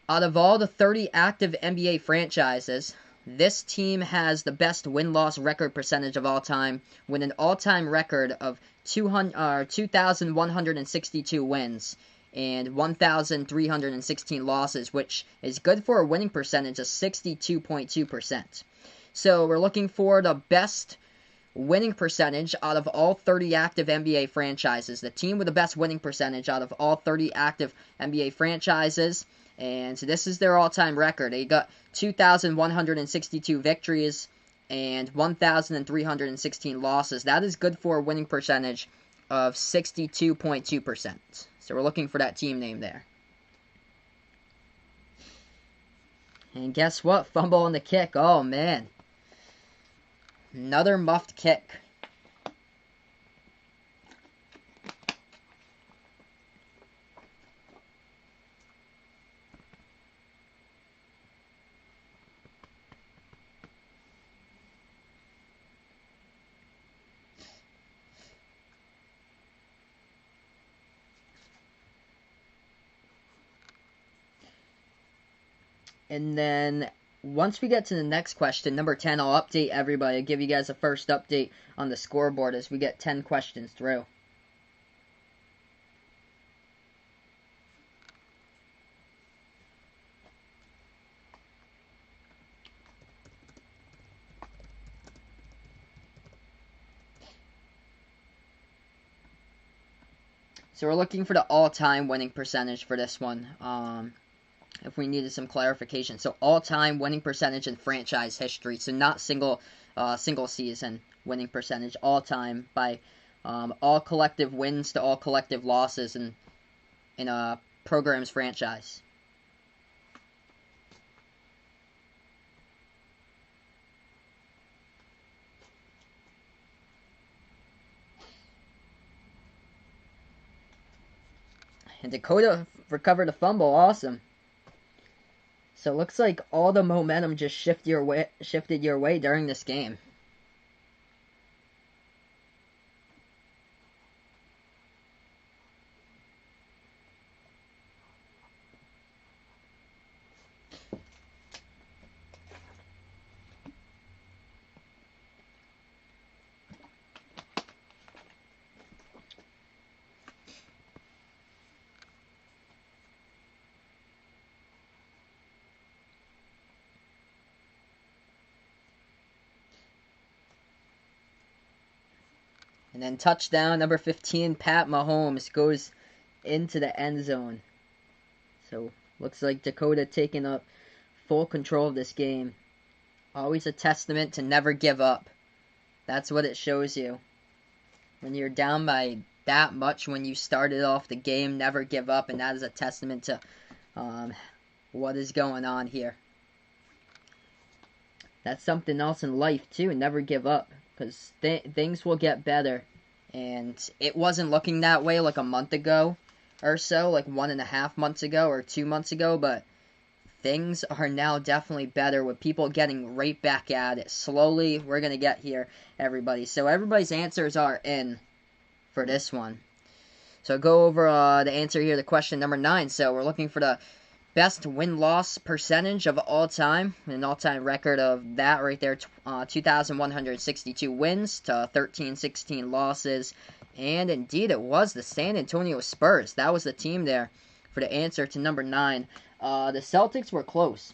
Out of all the 30 active NBA franchises, this team has the best win-loss record percentage of all time, with an all-time record of 2,162 wins and 1,316 losses, which is good for a winning percentage of 62.2%. So we're looking for the best winning percentage out of all 30 active NBA franchises. The team with the best winning percentage out of all 30 active NBA franchises. And so this is their all-time record. They got 2,162 victories and 1,316 losses. That is good for a winning percentage of 62.2%. So we're looking for that team name there. And guess what? Fumble on the kick. Oh, man. Another muffed kick. And then once we get to the next question, number 10, I'll update everybody. I'll give you guys a first update on the scoreboard as we get 10 questions through. So we're looking for the all-time winning percentage for this one. If we needed some clarification. So all-time winning percentage in franchise history. So not single season winning percentage. All-time by all collective wins to all collective losses in a program's franchise. And Dakota recovered a fumble. Awesome. So it looks like all the momentum just shifted your way during this game. And then touchdown, number 15, Pat Mahomes goes into the end zone. So, looks like Dakota taking up full control of this game. Always a testament to never give up. That's what it shows you. When you're down by that much when you started off the game, never give up. And that is a testament to what is going on here. That's something else in life, too. Never give up. Because things will get better. And it wasn't looking that way like a month ago or so, like 1.5 months ago or 2 months ago, but things are now definitely better with people getting right back at it. Slowly, we're going to get here, everybody. So everybody's answers are in for this one. So go over the answer here to question number 9. So we're looking for the best win-loss percentage of all time. An all-time record of that right there. 2,162 wins to 1,316 losses. And indeed, it was the San Antonio Spurs. That was the team there for the answer to number 9. The Celtics were close.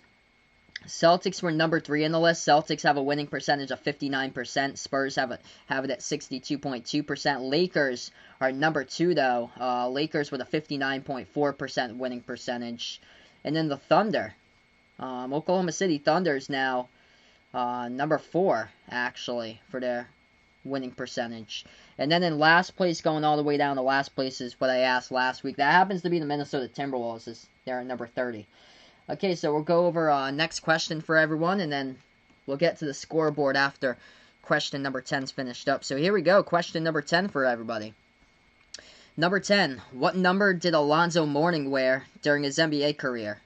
Celtics were number 3 in the list. Celtics have a winning percentage of 59%. Spurs have it at 62.2%. Lakers are number 2, though. Lakers with a 59.4% winning percentage. And then the Thunder. Oklahoma City Thunder's now number 4, actually, for their winning percentage. And then in last place, going all the way down to last place is what I asked last week. That happens to be the Minnesota Timberwolves. They're at number 30. Okay, so we'll go over next question for everyone, and then we'll get to the scoreboard after question number 10's finished up. So here we go. Question number 10 for everybody. Number 10. What number did Alonzo Mourning wear during his NBA career?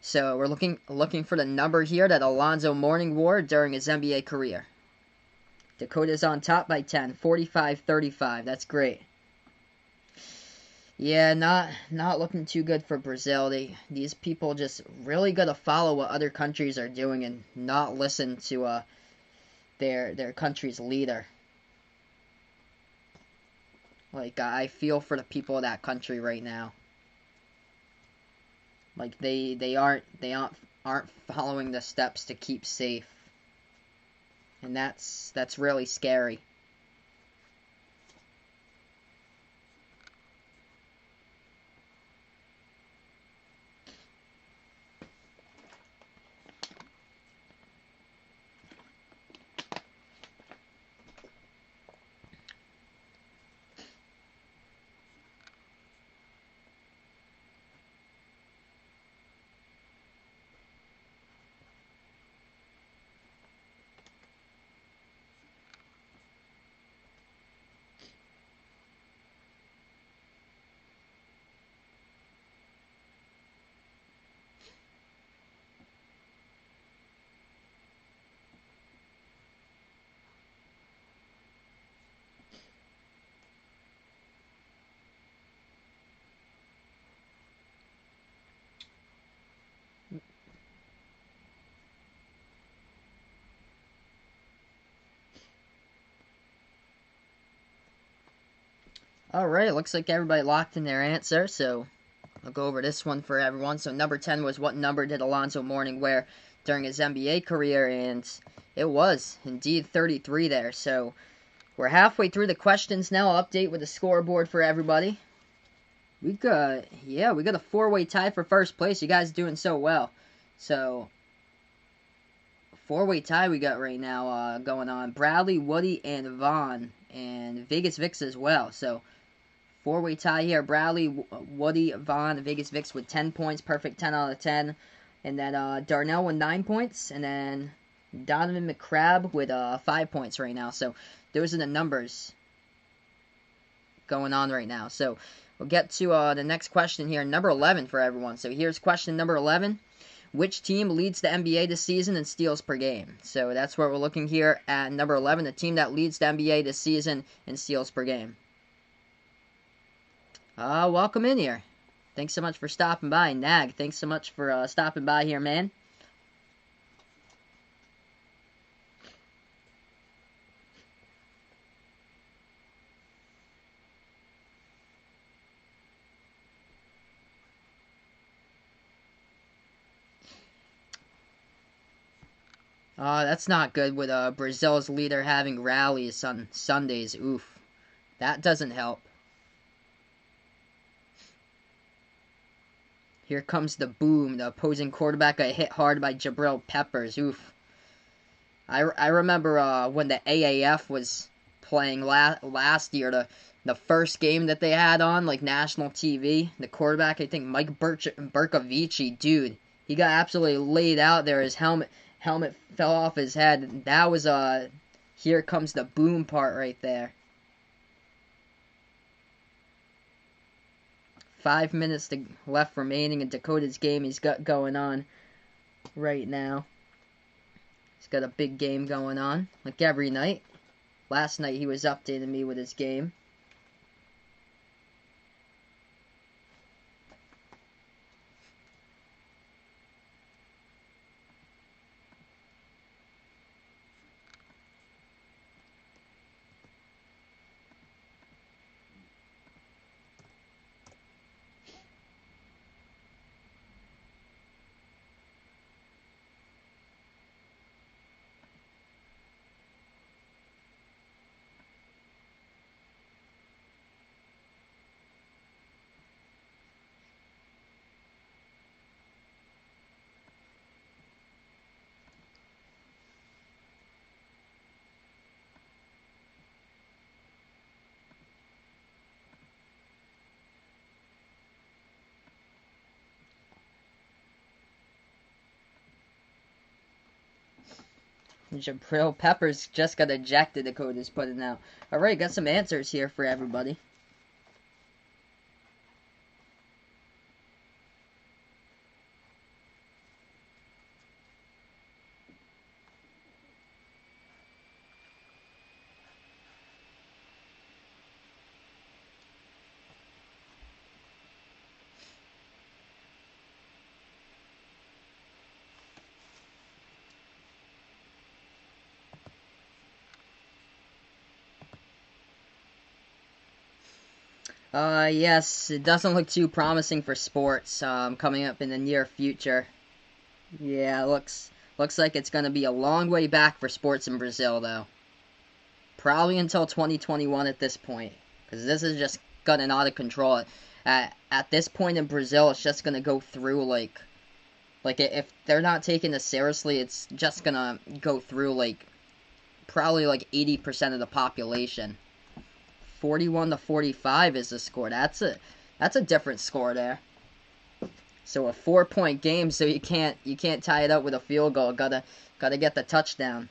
So we're looking for the number here that Alonzo Mourning wore during his NBA career. Dakota's on top by 10. 45-35. That's great. Yeah, not looking too good for Brazil. These people just really got to follow what other countries are doing and not listen to their country's leader. Like, I feel for the people of that country right now. Like, they aren't following the steps to keep safe. And that's really scary. Alright, looks like everybody locked in their answer, so I'll go over this one for everyone. So number 10 was what number did Alonzo Mourning wear during his NBA career, and it was indeed 33 there. So we're halfway through the questions now. I'll update with the scoreboard for everybody. We got a four-way tie for first place. You guys doing so well. So four-way tie we got right now going on. Bradley, Woody, and Vaughn, and Vegas Vix as well. So four-way tie here. Bradley, Woody, Vaughn, Vegas Vix with 10 points. Perfect 10 out of 10. And then Darnell with 9 points. And then Donovan McCrabb with 5 points right now. So those are the numbers going on right now. So we'll get to the next question here. Number 11 for everyone. So here's question number 11. Which team leads the NBA this season in steals per game? So that's what we're looking here at number 11. The team that leads the NBA this season in steals per game. Welcome in here. Thanks so much for stopping by. Nag, thanks so much for stopping by here, man. That's not good with Brazil's leader having rallies on Sundays. Oof. That doesn't help. Here comes the boom. The opposing quarterback got hit hard by Jabril Peppers. Oof. I remember when the AAF was playing last year, the first game that they had on, like, national TV. The quarterback, I think, Mike Bercovici, dude. He got absolutely laid out there. His helmet fell off his head. That was, here comes the boom part right there. 5 minutes left remaining in Dakota's game he's got going on right now. He's got a big game going on, like every night. Last night he was updating me with his game. Jabril Peppers just got ejected, the code is putting out. Alright, got some answers here for everybody. Yes, it doesn't look too promising for sports, coming up in the near future. Yeah, looks like it's gonna be a long way back for sports in Brazil, though. Probably until 2021 at this point, because this is just gotten out of control. At this point in Brazil, it's just gonna go through like if they're not taking this seriously, it's just gonna go through like probably like 80% of the population. 41 to 45 is the score. That's a different score there. So a 4-point game, so you can't tie it up with a field goal. Gotta get the touchdown.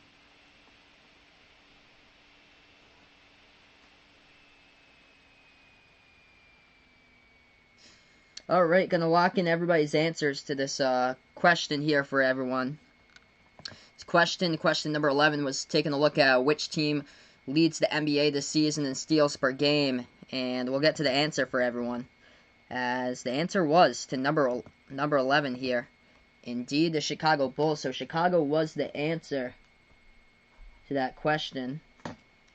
Alright, gonna lock in everybody's answers to this question here for everyone. This question number 11 was taking a look at which team leads the NBA this season in steals per game, and we'll get to the answer for everyone. As the answer was to number 11 here. Indeed, the Chicago Bulls. So Chicago was the answer to that question,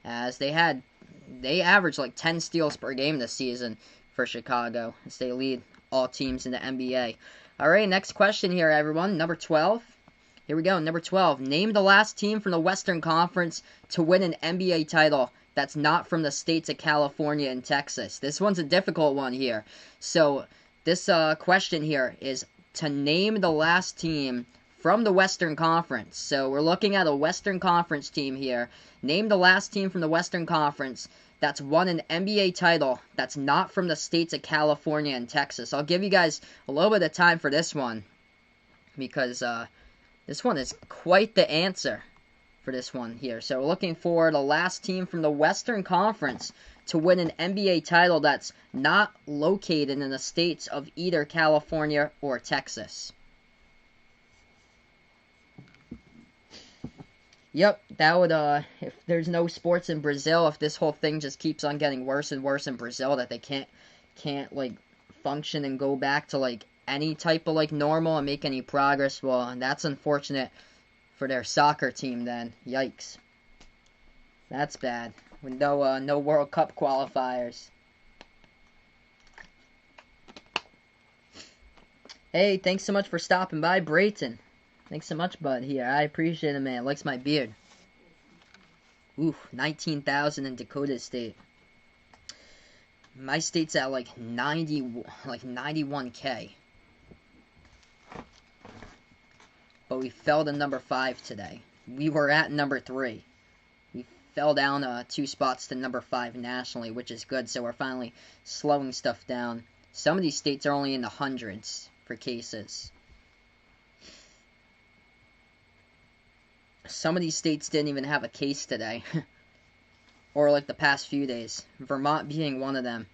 as they averaged like 10 steals per game this season for Chicago, as they lead all teams in the NBA. Alright, next question here, everyone. Number 12. Here we go, number 12. Name the last team from the Western Conference to win an NBA title that's not from the states of California and Texas. This one's a difficult one here. So, this question here is to name the last team from the Western Conference. So, we're looking at a Western Conference team here. Name the last team from the Western Conference that's won an NBA title that's not from the states of California and Texas. I'll give you guys a little bit of time for this one, because this one is quite the answer for this one here. So we're looking for the last team from the Western Conference to win an NBA title that's not located in the states of either California or Texas. Yep, that would, if there's no sports in Brazil, if this whole thing just keeps on getting worse and worse in Brazil, that they can't like, function and go back to, like, any type of, like, normal and make any progress, well, and that's unfortunate for their soccer team then. Yikes. That's bad. With no World Cup qualifiers. Hey, thanks so much for stopping by, Brayton. Thanks so much, bud, here. I appreciate it, man. Likes my beard. Ooh, 19,000 in Dakota State. My state's at, like, 91K. But we fell to number 5 today. We were at number 3. We fell down 2 spots to number 5 nationally, which is good, so we're finally slowing stuff down. Some of these states are only in the hundreds for cases. Some of these states didn't even have a case today. Or like the past few days. Vermont being one of them.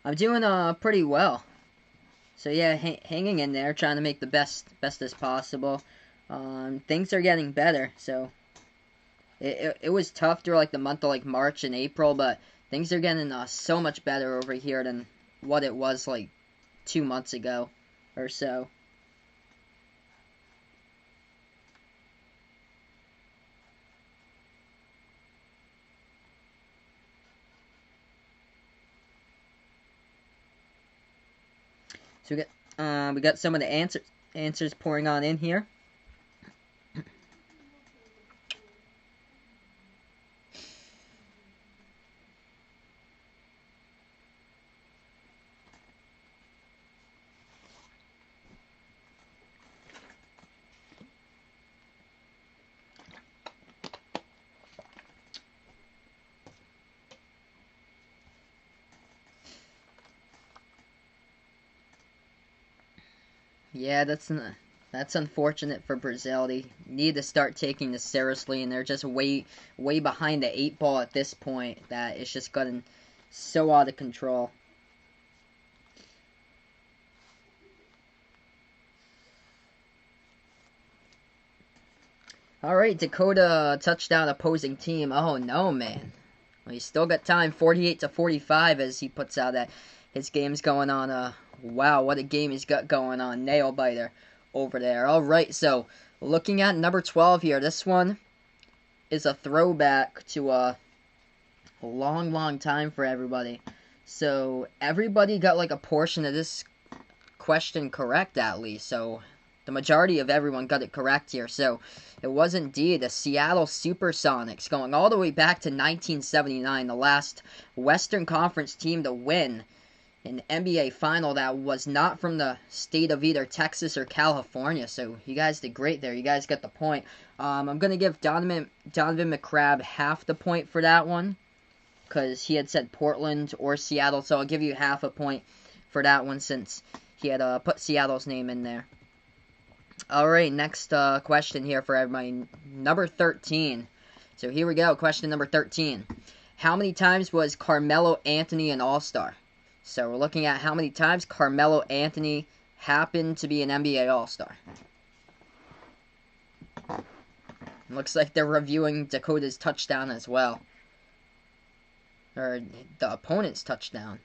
I'm doing pretty well. So yeah, hanging in there, trying to make the best as possible. Things are getting better, so it was tough through like the month of like March and April, but things are getting so much better over here than what it was like 2 months ago or so. So we got some of the answers pouring on in here. Yeah, that's unfortunate for Brazil. They need to start taking this seriously, and they're just way behind the 8 ball at this point. That it's just gotten so out of control. Alright, Dakota touchdown opposing team. Oh no, man. Well, he's still got time, 48-45 as he puts out that his game's going on. Wow, what a game he's got going on. Nail biter over there. Alright, so looking at number 12 here. This one is a throwback to a long time for everybody. So everybody got like a portion of this question correct at least. So the majority of everyone got it correct here. So it was indeed the Seattle Supersonics, going all the way back to 1979, the last Western Conference team to win an NBA final that was not from the state of either Texas or California. So you guys did great there. You guys got the point. I'm going to give Donovan McCrabb half the point for that one, because he had said Portland or Seattle. So I'll give you half a point for that one, since he had put Seattle's name in there. Alright, next question here for everybody. Number 13. So here we go. Question number 13. How many times was Carmelo Anthony an All-Star? So we're looking at how many times Carmelo Anthony happened to be an NBA All-Star. Looks like they're reviewing Dakota's touchdown as well. Or the opponent's touchdown.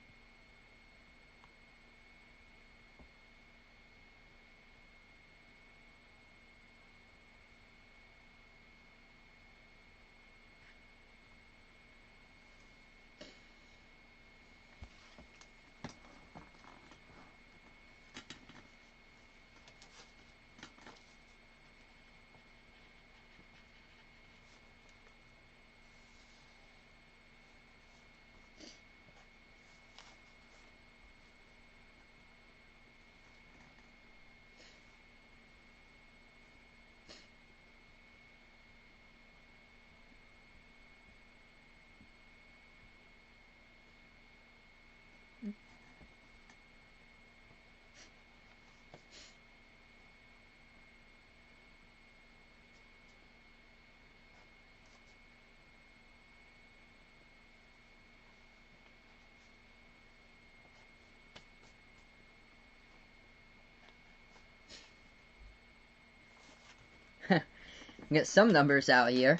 Get some numbers out here.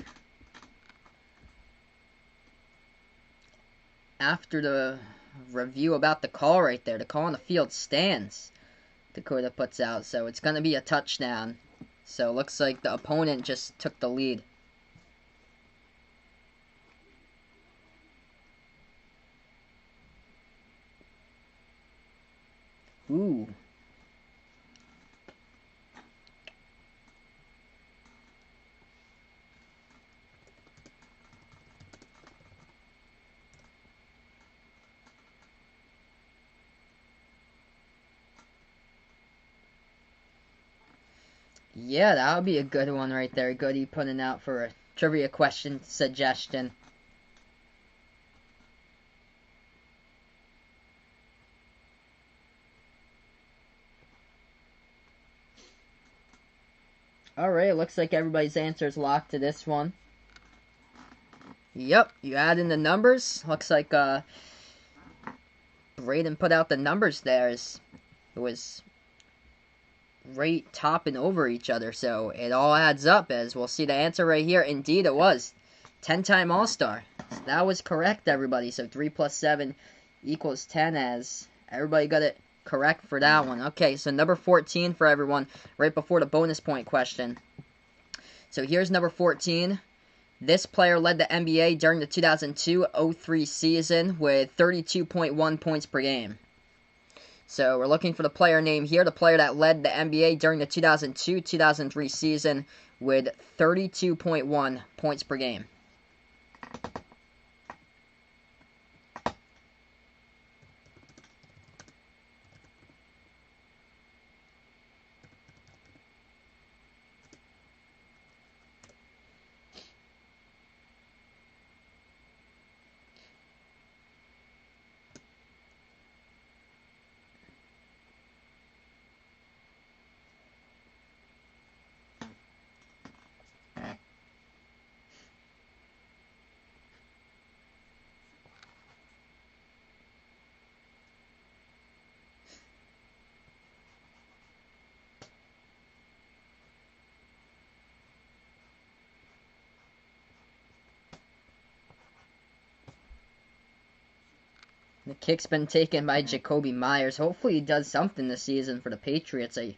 After the review about the call right there, the call on the field stands, Dakota puts out. So it's going to be a touchdown. So it looks like the opponent just took the lead. Ooh. Yeah, that would be a good one right there. Goody putting out for a trivia question suggestion. Alright, looks like everybody's answer is locked to this one. Yep, you add in the numbers. Looks like Braden put out the numbers there. It was right topping over each other, so it all adds up, as we'll see the answer right here. Indeed it was 10-time All-Star. So that was correct, everybody. So 3 plus 7 equals 10, as everybody got it correct for that one. Okay, so number 14 for everyone, right before the bonus point question. So here's number 14. This player led the NBA during the 2002-03 season with 32.1 points per game. So we're looking for the player name here, the player that led the NBA during the 2002-2003 season with 32.1 points per game. The kick's been taken by Jacoby Myers. Hopefully he does something this season for the Patriots. I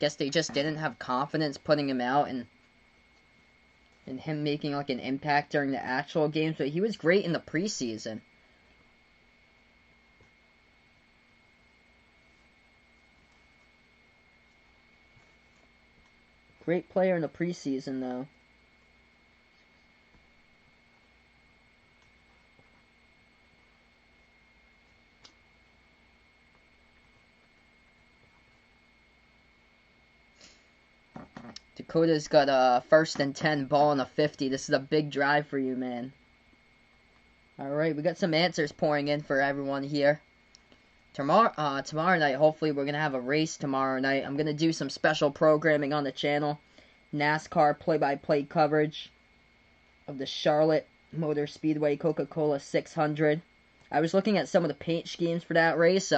guess they just didn't have confidence putting him out and him making like an impact during the actual games, but he was great in the preseason. Great player in the preseason, though. Dakota's got a 1st and 10 ball and a 50. This is a big drive for you, man. Alright, we got some answers pouring in for everyone here. Tomorrow night, hopefully we're going to have a race tomorrow night. I'm going to do some special programming on the channel. NASCAR play-by-play coverage of the Charlotte Motor Speedway Coca-Cola 600. I was looking at some of the paint schemes for that race.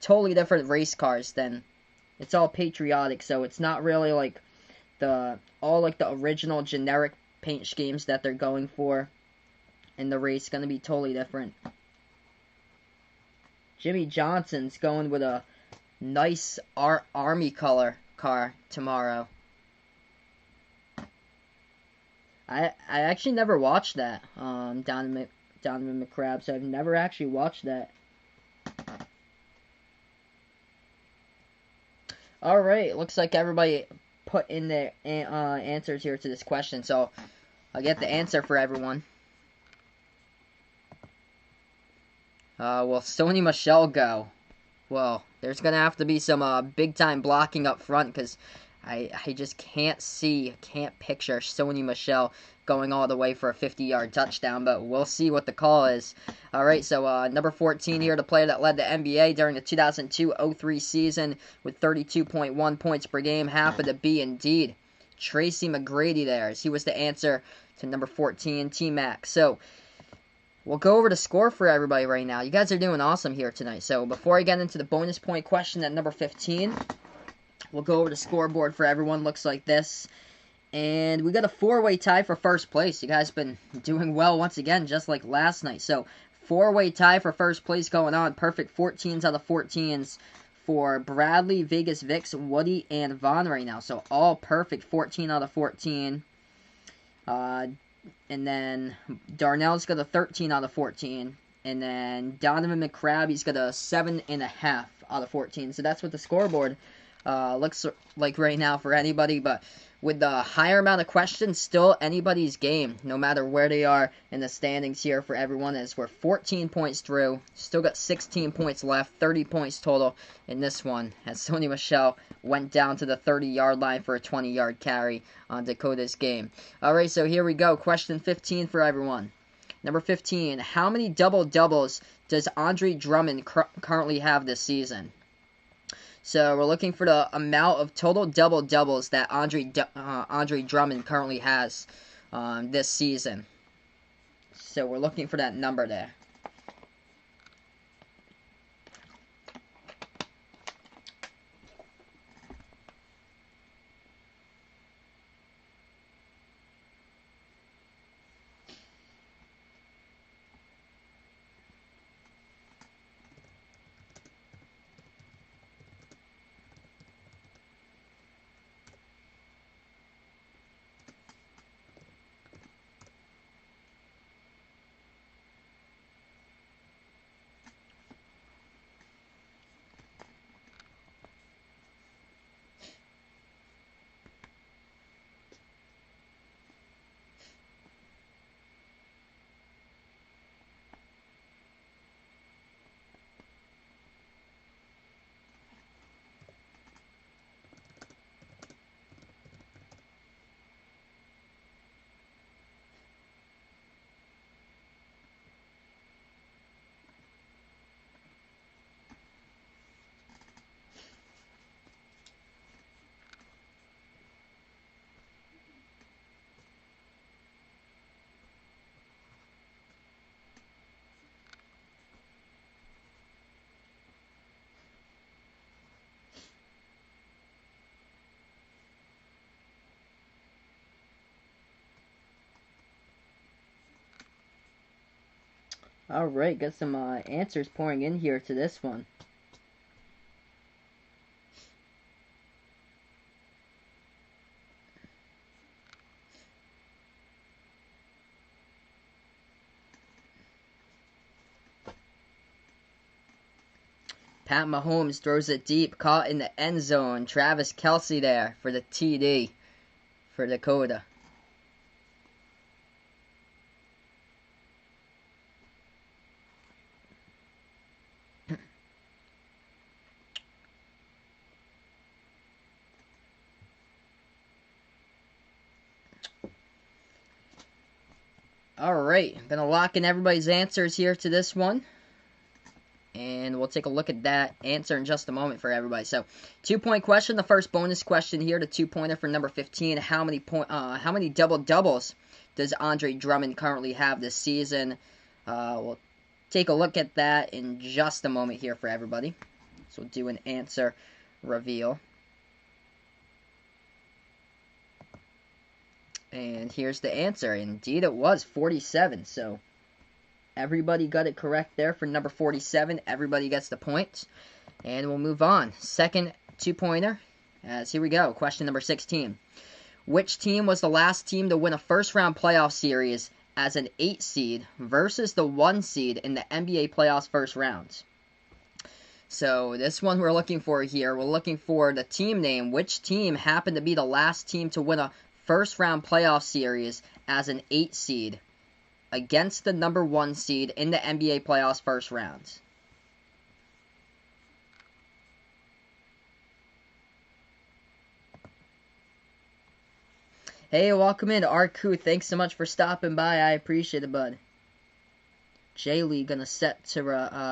Totally different race cars than... It's all patriotic, so it's not really like the original generic paint schemes that they're going for. And the race is going to be totally different. Jimmy Johnson's going with a nice army color car tomorrow. I actually never watched that, Donovan McCrabb, so I've never actually watched that. Alright, looks like everybody put in their answers here to this question, so I'll get the answer for everyone. Will Sony Michel go? Well, there's going to have to be some big-time blocking up front, because I just can't picture Sony Michel going all the way for a 50-yard touchdown, but we'll see what the call is. Alright, so number 14 here, the player that led the NBA during the 2002-03 season with 32.1 points per game, happened to be indeed Tracy McGrady there, as he was the answer to number 14, T-Mac. So, we'll go over the score for everybody right now. You guys are doing awesome here tonight. So, before I get into the bonus point question at number 15, we'll go over the scoreboard for everyone. Looks like this. And we got a 4-way tie for first place. You guys been doing well once again, just like last night. So, 4-way tie for first place going on. Perfect 14s out of 14s for Bradley, Vegas Vix, Woody, and Vaughn right now. So, all perfect 14 out of 14. And then Darnell's got a 13 out of 14. And then Donovan McCrabb, he's got a 7.5 out of 14. So that's what the scoreboard looks like right now for anybody. But with the higher amount of questions, still anybody's game, no matter where they are in the standings here for everyone, as we're 14 points through. Still got 16 points left, 30 points total in this one, as Sony Michel went down to the 30-yard line for a 20-yard carry on Dakota's game. Alright, so here we go. Question 15 for everyone. Number 15, how many double-doubles does Andre Drummond currently have this season? So we're looking for the amount of total double-doubles that Andre Drummond currently has this season. So we're looking for that number there. Alright, got some answers pouring in here to this one. Pat Mahomes throws it deep, caught in the end zone. Travis Kelce there for the TD for Dakota. Alright, I'm going to lock in everybody's answers here to this one. And we'll take a look at that answer in just a moment for everybody. So, 2-point question, the first bonus question here, the 2-pointer for number 15. How many double-doubles does Andre Drummond currently have this season? We'll take a look at that in just a moment here for everybody. So, we'll do an answer reveal. And here's the answer. Indeed, it was 47. So, everybody got it correct there for number 47. Everybody gets the points. And we'll move on. Second 2-pointer. Here we go. Question number 16. Which team was the last team to win a first-round playoff series as an 8 seed versus the 1 seed in the NBA playoffs first round? So, this one we're looking for here. We're looking for the team name. Which team happened to be the last team to win a first-round playoff series as an 8 seed against the number 1 seed in the NBA playoffs first round? Hey, welcome in, Arku. Thanks so much for stopping by. I appreciate it, bud. J-League gonna set to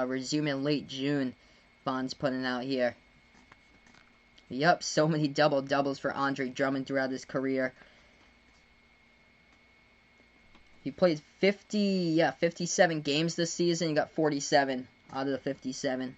resume in late June. Bond's putting out here. Yup, so many double-doubles for Andre Drummond throughout his career. He played 57 games this season. He got 47 out of the 57.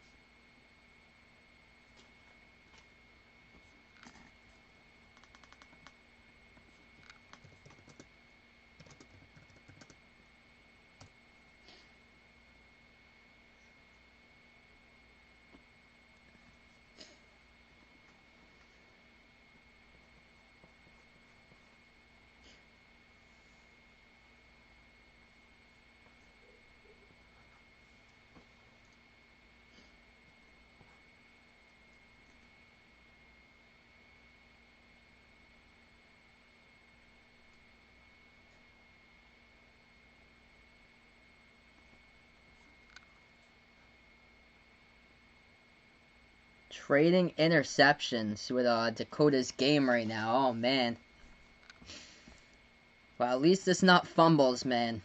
Trading interceptions with Dakota's game right now. Oh, man. Well, at least it's not fumbles, man.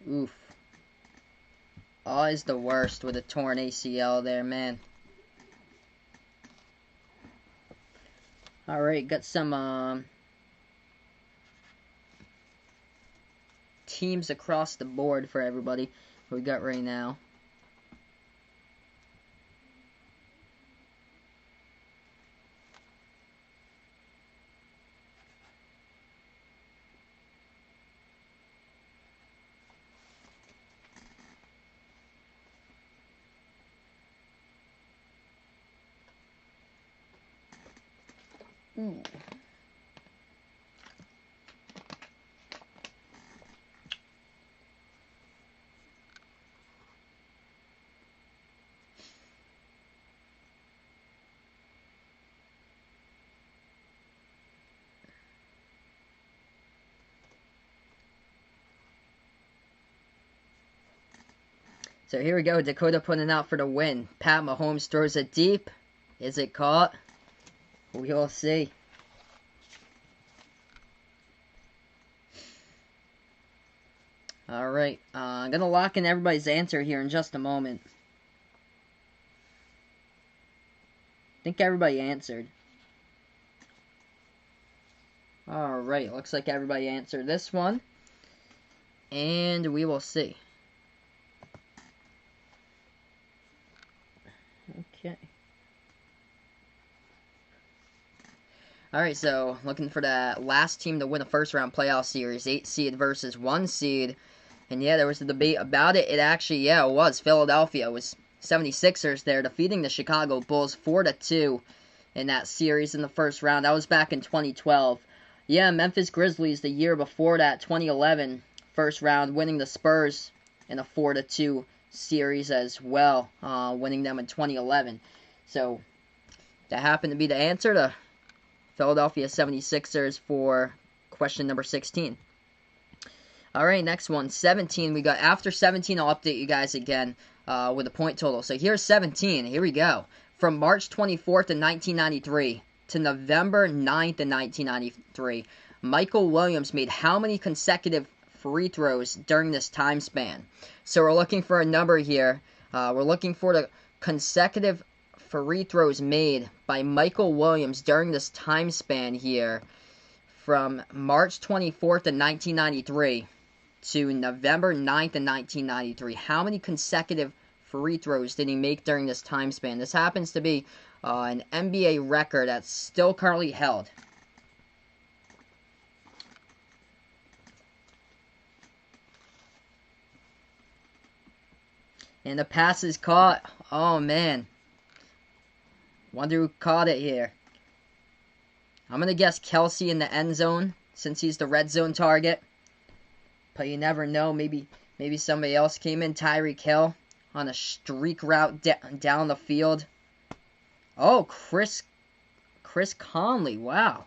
Oof. Always the worst with a torn ACL there, man. Alright, got some teams across the board for everybody. What we got right now. Ooh. So here we go. Dakota putting out for the win. Pat Mahomes throws it deep. Is it caught? We will see. Alright, I'm going to lock in everybody's answer here in just a moment. I think everybody answered. Alright, looks like everybody answered this one. And we will see. Okay. Alright, so looking for the last team to win a first round playoff series, 8 seed versus 1 seed. And yeah, there was a debate about it. It actually, yeah, it was. Philadelphia was 76ers there, defeating the Chicago Bulls 4-2 in that series in the first round. That was back in 2012. Yeah, Memphis Grizzlies the year before that, 2011, first round, winning the Spurs in a 4-2 series as well, winning them in 2011. So that happened to be the answer to Philadelphia 76ers for question number 16. Alright, next one, 17. We got after 17, I'll update you guys again with a point total. So here's 17. Here we go. From March 24th of 1993 to November 9th of 1993, Michael Williams made how many consecutive free throws during this time span? So we're looking for a number here. We're looking for the consecutive free throws made by Michael Williams during this time span here from March 24th of 1993 to November 9th of 1993. How many consecutive free throws did he make during this time span? This happens to be an NBA record that's still currently held. And the pass is caught. Oh, man. Wonder who caught it here. I'm going to guess Kelsey in the end zone, since he's the red zone target. But you never know. Maybe somebody else came in. Tyreek Hill on a streak route down the field. Oh, Chris Conley. Wow.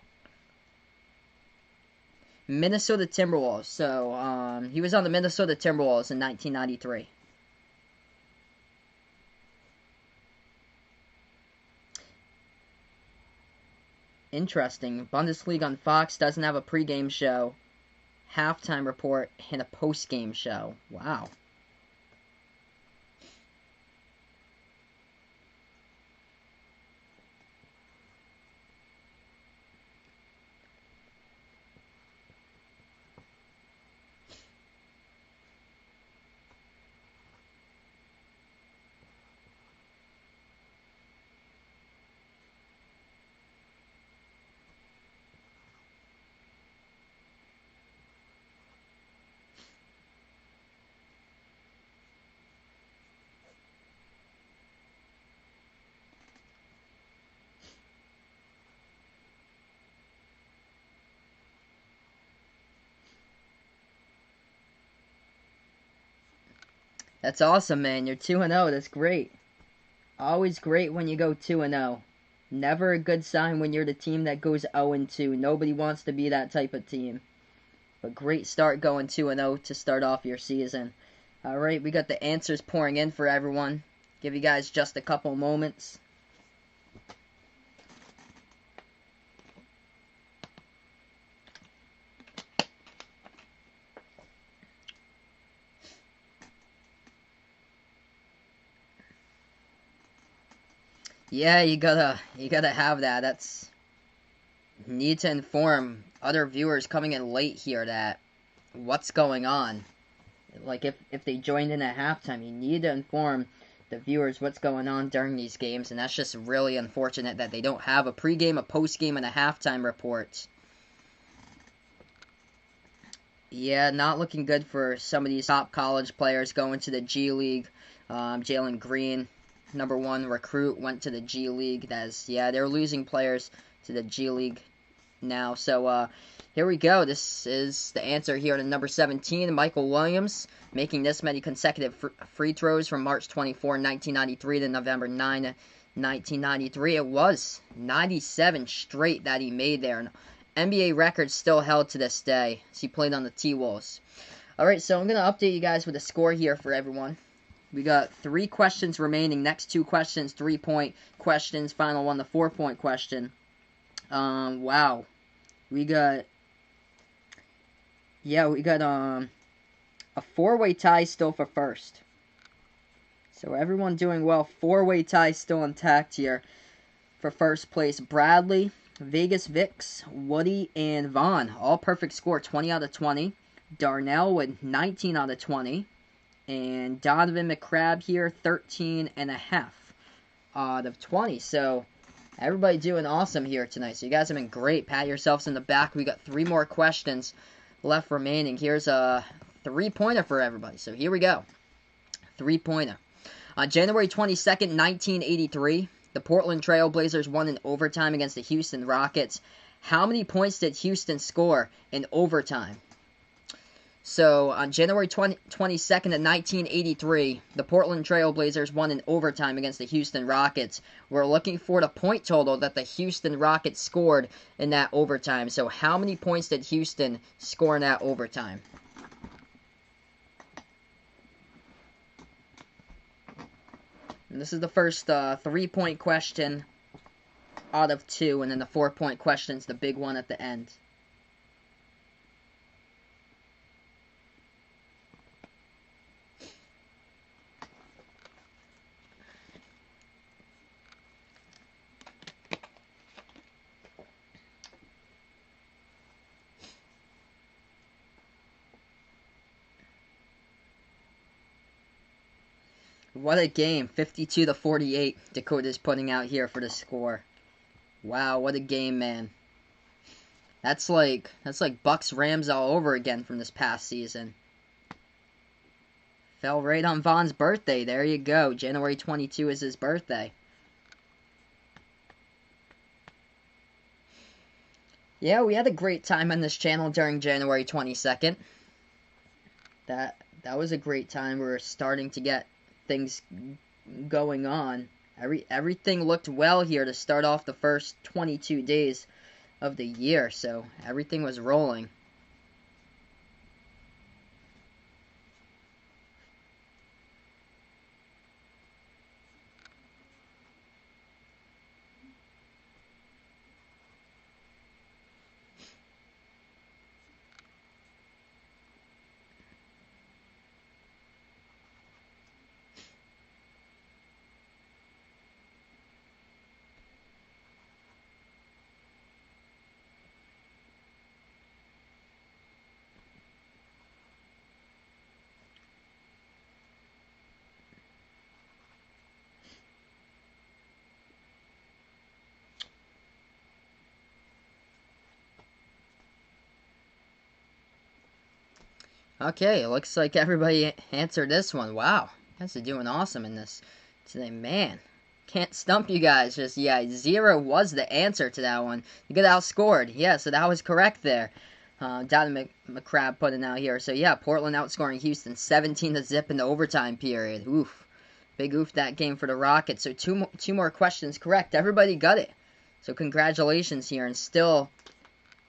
Minnesota Timberwolves. So, he was on the Minnesota Timberwolves in 1993. Interesting. Bundesliga on Fox doesn't have a pregame show, halftime report, and a postgame show. Wow. That's awesome, man. You're 2-0. That's great. Always great when you go 2-0. Never a good sign when you're the team that goes 0-2. Nobody wants to be that type of team. But great start going 2-0 to start off your season. Alright, we got the answers pouring in for everyone. Give you guys just a couple moments. Yeah, you gotta have that. That's need to inform other viewers coming in late here that what's going on. Like if they joined in at halftime, you need to inform the viewers what's going on during these games, and that's just really unfortunate that they don't have a pregame, a postgame, and a halftime report. Yeah, not looking good for some of these top college players going to the G League. Jalen Green, #1 recruit, went to the G League. They're losing players to the G League now. So here we go. This is the answer here to number 17, Michael Williams, making this many consecutive free throws from March 24, 1993 to November 9, 1993. It was 97 straight that he made there. And NBA record still held to this day as he played on the T-Wolves. Alright, so I'm going to update you guys with a score here for everyone. We got 3 questions remaining. Next 2 questions, 3-point questions. Final one, the 4-point question. Wow. We got a 4-way tie still for first. So everyone doing well. 4-way tie still intact here for first place. Bradley, Vegas Vix, Woody, and Vaughn. All perfect score, 20 out of 20. Darnell with 19 out of 20. And Donovan McCrabb here, 13.5. out of 20. So, everybody doing awesome here tonight. So, you guys have been great. Pat yourselves in the back. We got 3 more questions left remaining. Here's a 3-pointer for everybody. So, here we go. 3-pointer. On January 22nd, 1983, the Portland Trail Blazers won in overtime against the Houston Rockets. How many points did Houston score in overtime? So, on January 22nd of 1983, the Portland Trail Blazers won in overtime against the Houston Rockets. We're looking for the point total that the Houston Rockets scored in that overtime. So, how many points did Houston score in that overtime? And this is the first 3-point question out of 2, and then the 4-point question is the big one at the end. What a game. 52-48 Dakota's putting out here for the score. Wow, what a game, man. That's like Bucks Rams all over again from this past season. Fell right on Vaughn's birthday. There you go. January 22 is his birthday. Yeah, we had a great time on this channel during January 22nd. That was a great time. We were starting to get things going on. Everything looked well here to start off the first 22 days of the year, so everything was rolling. Okay, it looks like everybody answered this one. Wow, you guys are doing awesome in this today. Man, can't stump you guys. Just, yeah, 0 was the answer to that one. You get outscored. Yeah, so that was correct there. Down McCrab putting out here. So, yeah, Portland outscoring Houston 17-0 in the overtime period. Oof. Big oof that game for the Rockets. So, two more questions correct. Everybody got it. So, congratulations here. And still,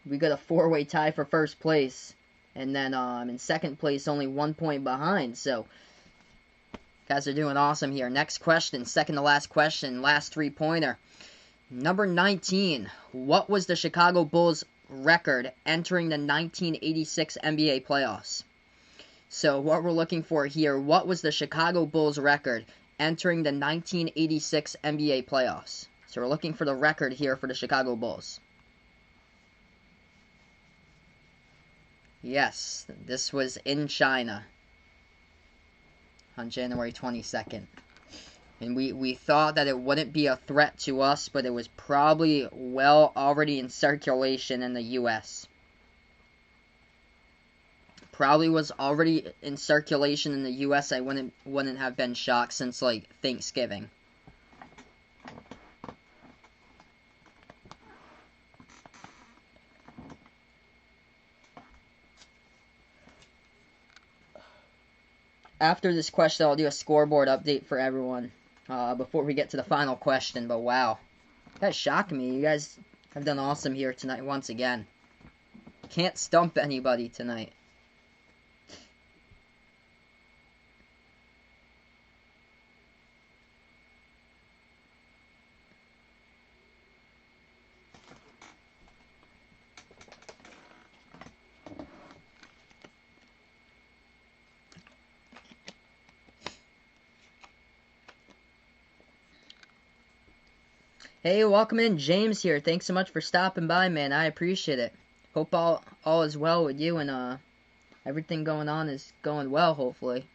we got a 4-way tie for first place. And then in second place, only 1 point behind. So, guys are doing awesome here. Next question, second to last question, last 3-pointer. Number 19. What was the Chicago Bulls' record entering the 1986 NBA playoffs? So, what we're looking for here, what was the Chicago Bulls' record entering the 1986 NBA playoffs? So, we're looking for the record here for the Chicago Bulls. Yes, this was in China on January 22nd. And we thought that it wouldn't be a threat to us, but it was probably well already in circulation in the U.S. Probably was already in circulation in the U.S. I wouldn't have been shocked since, like, Thanksgiving. After this question, I'll do a scoreboard update for everyone before we get to the final question. But wow, you guys shocked me. You guys have done awesome here tonight once again. Can't stump anybody tonight. Hey, welcome in, James here. Thanks so much for stopping by, man. I appreciate it. Hope all is well with you and everything going on is going well, hopefully.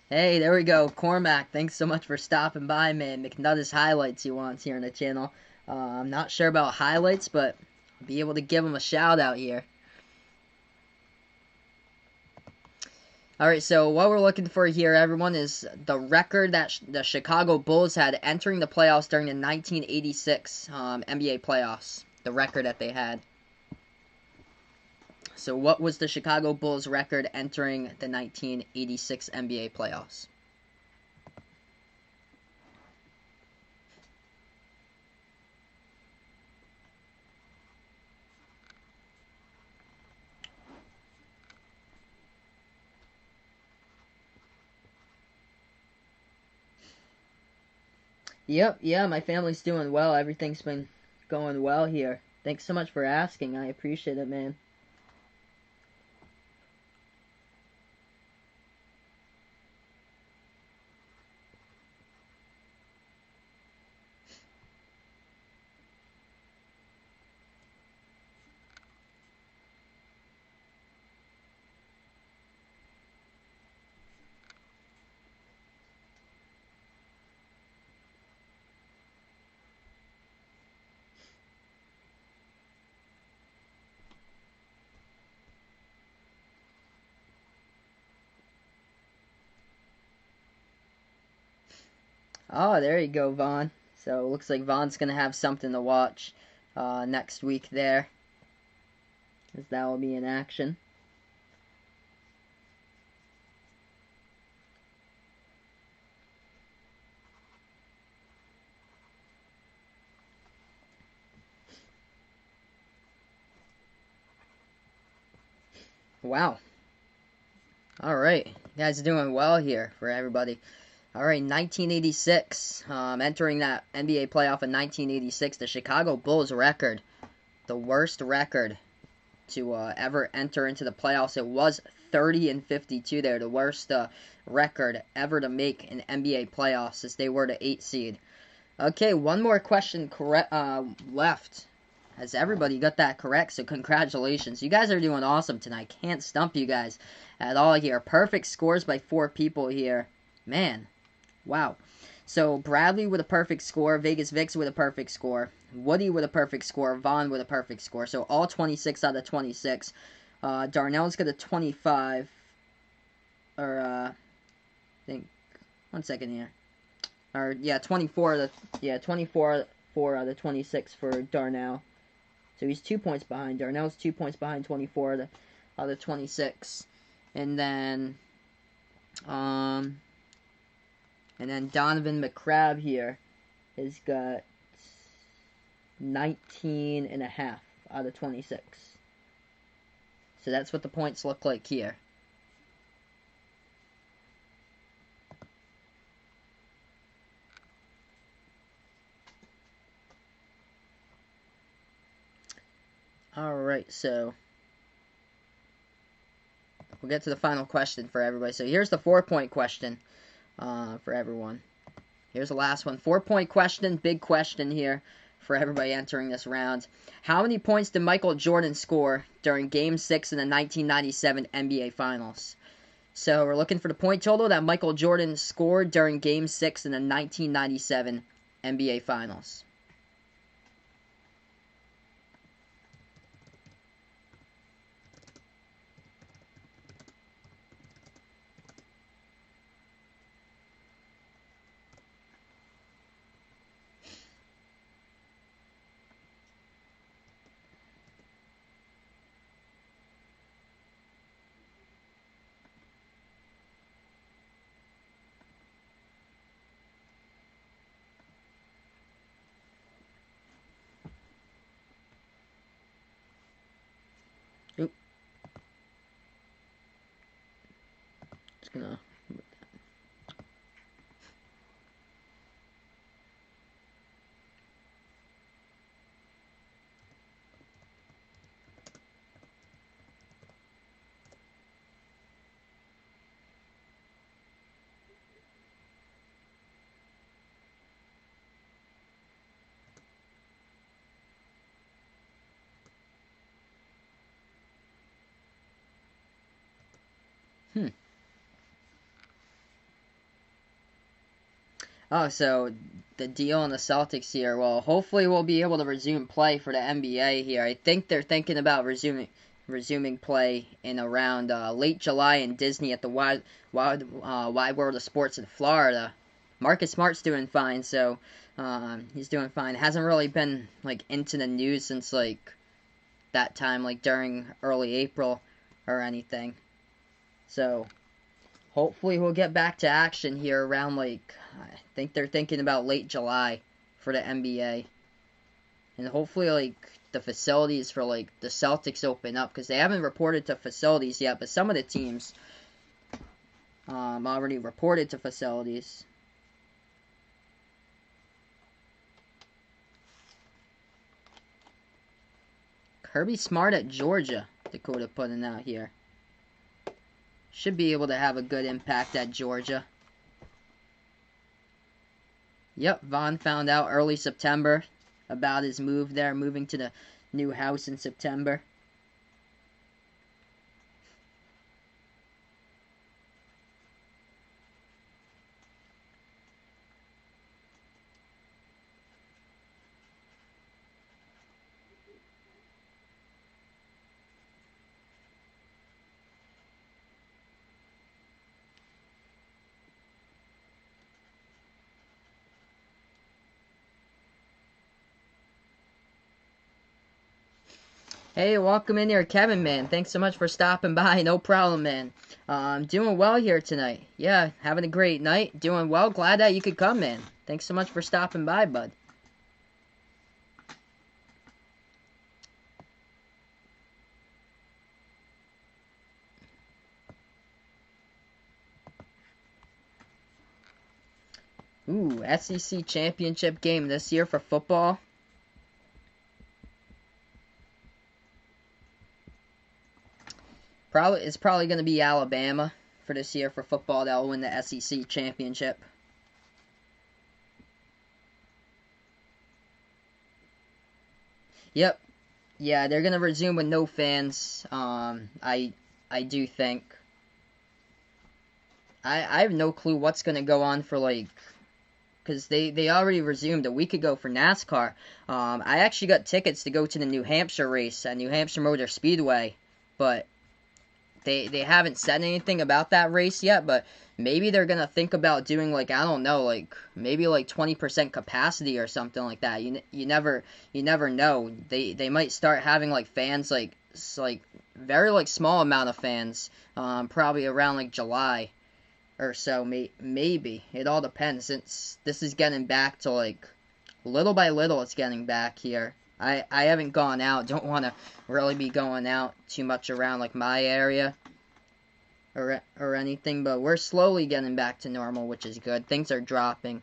Hey, there we go. Cormac, thanks so much for stopping by, man. McNuttis highlights he wants here on the channel. I'm not sure about highlights, but I'll be able to give him a shout out here. Alright, so what we're looking for here, everyone, is the record that the Chicago Bulls had entering the playoffs during the 1986 NBA playoffs. The record that they had. So what was the Chicago Bulls record entering the 1986 NBA playoffs? Yep, yeah, my family's doing well. Everything's been going well here. Thanks so much for asking. I appreciate it, man. Oh, there you go, Vaughn. So it looks like Vaughn's going to have something to watch next week there, as that will be in action. Wow. All right. You guys are doing well here for everybody. All right, 1986. Entering that NBA playoff in 1986, the Chicago Bulls record, the worst record to ever enter into the playoffs. It was 30-52 there, the worst record ever to make an NBA playoffs, as they were the 8 seed. Okay, one more question left. Has everybody got that correct? So congratulations. You guys are doing awesome tonight. Can't stump you guys at all here. Perfect scores by 4 people here. Man, wow. So Bradley with a perfect score, Vegas Vix with a perfect score, Woody with a perfect score, Vaughn with a perfect score. So all 26 out of 26. Darnell's got a 25. Or, I think, 1 second here. Or, yeah, 24 out of 26 for Darnell. So he's 2 points behind. Darnell's 2 points behind 24 out of 26. And then Donovan McCrabb here has got 19.5 out of 26. So that's what the points look like here. Alright, so we'll get to the final question for everybody. So here's the 4-point question for everyone. Here's the last one. 4-point question, big question here for everybody entering this round. How many points did Michael Jordan score during Game 6 in the 1997 NBA Finals? So we're looking for the point total that Michael Jordan scored during Game 6 in the 1997 NBA Finals. Oop. Just gonna... Oh, so the deal on the Celtics here. Well, hopefully we'll be able to resume play for the NBA here. I think they're thinking about resuming play in around late July in Disney at the Wide World of Sports in Florida. Marcus Smart's doing fine, so he's doing fine. Hasn't really been like into the news since like that time, like during early April or anything. So hopefully we'll get back to action here around like, I think they're thinking about late July for the NBA. And hopefully like the facilities for like the Celtics open up, because they haven't reported to facilities yet, but some of the teams already reported to facilities. Kirby Smart at Georgia, Dakota putting out here. Should be able to have a good impact at Georgia. Yep, Vaughn found out early September about his move there, moving to the new house in September. Hey, welcome in here, Kevin, man. Thanks so much for stopping by. No problem, man. I'm doing well here tonight. Yeah, having a great night. Doing well. Glad that you could come, man. Thanks so much for stopping by, bud. Ooh, SEC championship game this year for football. It's probably going to be Alabama for this year for football that will win the SEC championship. Yep. Yeah, they're going to resume with no fans. I do think. I have no clue what's going to go on for, like, because they already resumed a week ago for NASCAR. I actually got tickets to go to the New Hampshire race at New Hampshire Motor Speedway, but they haven't said anything about that race yet, but maybe they're going to think about doing, like, I don't know, like, maybe, like, 20% capacity or something like that. You never know. They might start having, like, fans, like, very, like, small amount of fans, probably around, like, July or so, maybe. It all depends, since this is getting back to, like, little by little it's getting back here. I haven't gone out, don't want to really be going out too much around, like, my area or anything, but we're slowly getting back to normal, which is good. Things are dropping,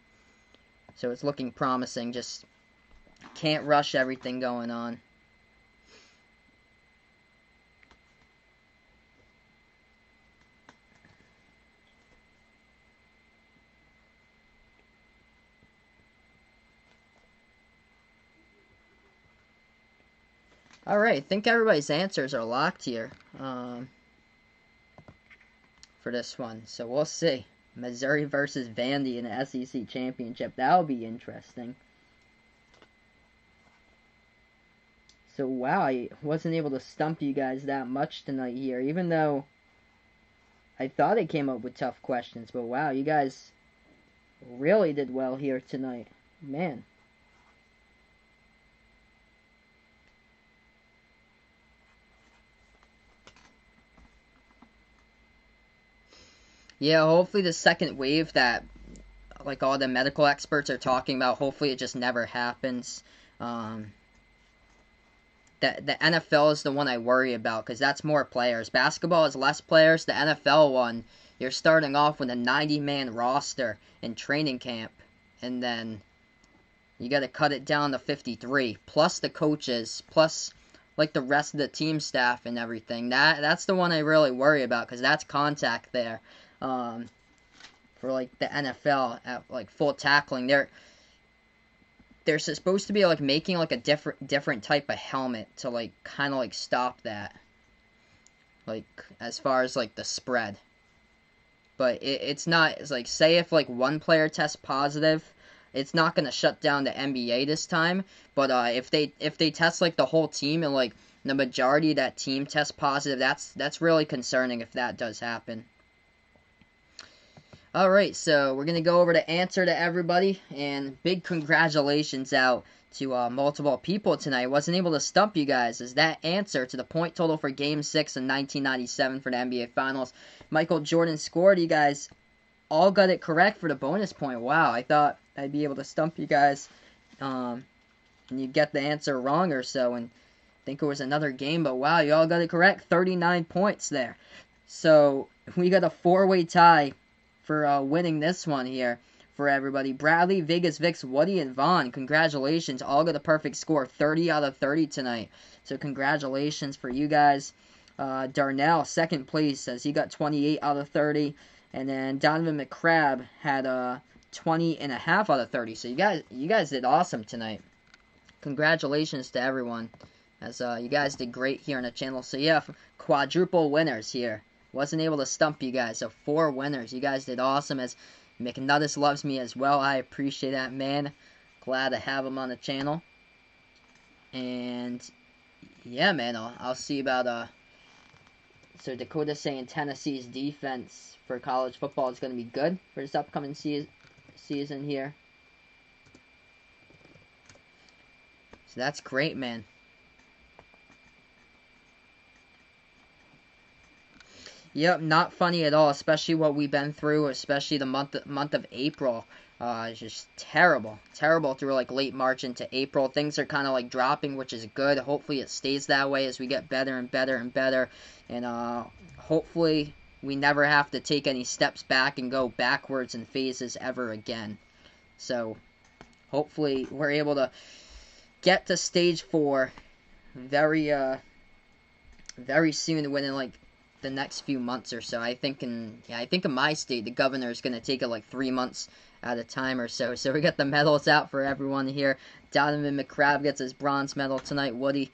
so it's looking promising. Just can't rush everything going on. Alright, I think everybody's answers are locked here for this one. So we'll see. Missouri versus Vandy in the SEC Championship. That'll be interesting. So wow, I wasn't able to stump you guys that much tonight here, even though I thought I came up with tough questions. But wow, you guys really did well here tonight. Man. Yeah, hopefully the second wave that, like, all the medical experts are talking about, hopefully it just never happens. The NFL is the one I worry about, because that's more players. Basketball is less players. The NFL one, you're starting off with a 90-man roster in training camp, and then you got to cut it down to 53, plus the coaches, plus, like, the rest of the team staff and everything. That's the one I really worry about, because that's contact there. For, like, the NFL at, like, full tackling, they're supposed to be, like, making, like, a different type of helmet to, like, kind of, like, stop that, like, as far as, like, the spread. but it's not. It's like, say if like one player tests positive, it's not gonna shut down the NBA this time. But if they test like the whole team and like the majority of that team tests positive, that's really concerning if that does happen. Alright, so we're going to go over the answer to everybody, and big congratulations out to multiple people tonight. Wasn't able to stump you guys, as that answer to the point total for Game 6 in 1997 for the NBA Finals, Michael Jordan scored. You guys all got it correct for the bonus point. Wow, I thought I'd be able to stump you guys, and you get the answer wrong or so, and think it was another game, but wow, you all got it correct. 39 points there. So we got a 4-way tie for winning this one here for everybody. Bradley, Vegas Vix, Woody, and Vaughn, congratulations. All got a perfect score, 30 out of 30 tonight. So congratulations for you guys. Darnell, second place, says he got 28 out of 30. And then Donovan McCrabb had 20.5 out of 30. So you guys did awesome tonight. Congratulations to everyone, as you guys did great here on the channel. So yeah, quadruple winners here. Wasn't able to stump you guys, so 4 winners. You guys did awesome, as McNuddis loves me as well. I appreciate that, man. Glad to have him on the channel. And yeah, man, I'll see about so Dakota saying Tennessee's defense for college football is going to be good for this upcoming season here. So that's great, man. Yep, not funny at all, especially what we've been through, especially the month of April. It's just terrible through like late March into April. Things are kind of like dropping, which is good. Hopefully it stays that way as we get better and better and better. And hopefully we never have to take any steps back and go backwards in phases ever again. So hopefully we're able to get to stage 4 very soon, within like the next few months or so. I think in my state the governor is going to take it like 3 months at a time or so. So we got the medals out for everyone here. Donovan McCrabb gets his bronze medal tonight. Woody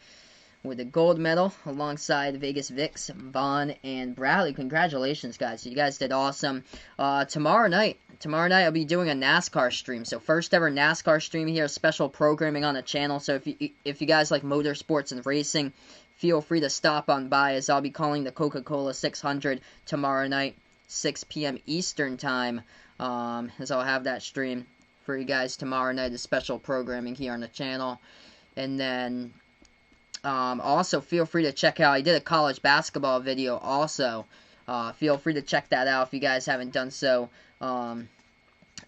with a gold medal alongside Vegas Vix, Vaughn, and Bradley. Congratulations, guys. You guys did awesome. Tomorrow night I'll be doing a NASCAR stream. So first ever NASCAR stream here, special programming on the channel. So if you guys like motorsports and racing, feel free to stop on by, as I'll be calling the Coca-Cola 600 tomorrow night, 6 p.m. Eastern time, as I'll have that stream for you guys tomorrow night, as special programming here on the channel. And then also feel free to check out, I did a college basketball video also. Feel free to check that out if you guys haven't done so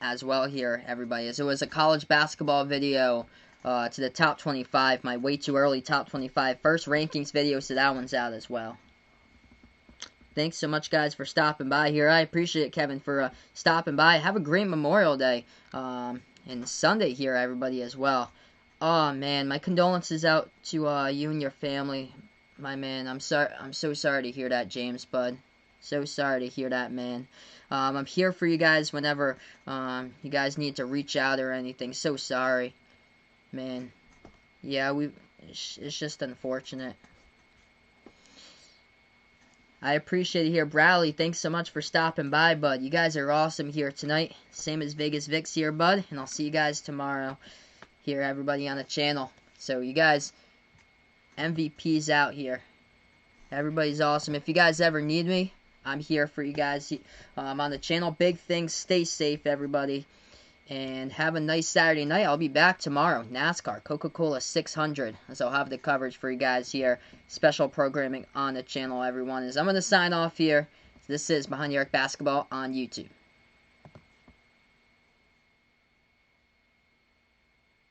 as well here, everybody. As it was a college basketball video to the top 25, my way too early top 25 first rankings video, so that one's out as well. Thanks so much, guys, for stopping by here. I appreciate it, Kevin, for stopping by. Have a great Memorial Day and Sunday here, everybody, as well. Oh, man, my condolences out to you and your family, my man. I'm so sorry to hear that, James, bud. So sorry to hear that, man. I'm here for you guys whenever you guys need to reach out or anything. So sorry, man. Yeah, it's just unfortunate. I appreciate it here. Bradley, thanks so much for stopping by, bud. You guys are awesome here tonight. Same as Vegas Vix here, bud. And I'll see you guys tomorrow here, everybody on the channel. So you guys, MVP's out here. Everybody's awesome. If you guys ever need me, I'm here for you guys on the channel. Big things. Stay safe, everybody. And have a nice Saturday night. I'll be back tomorrow. NASCAR, Coca-Cola 600. So I'll have the coverage for you guys here. Special programming on the channel, everyone. As I'm going to sign off here. This is Behind the Arc Basketball on YouTube.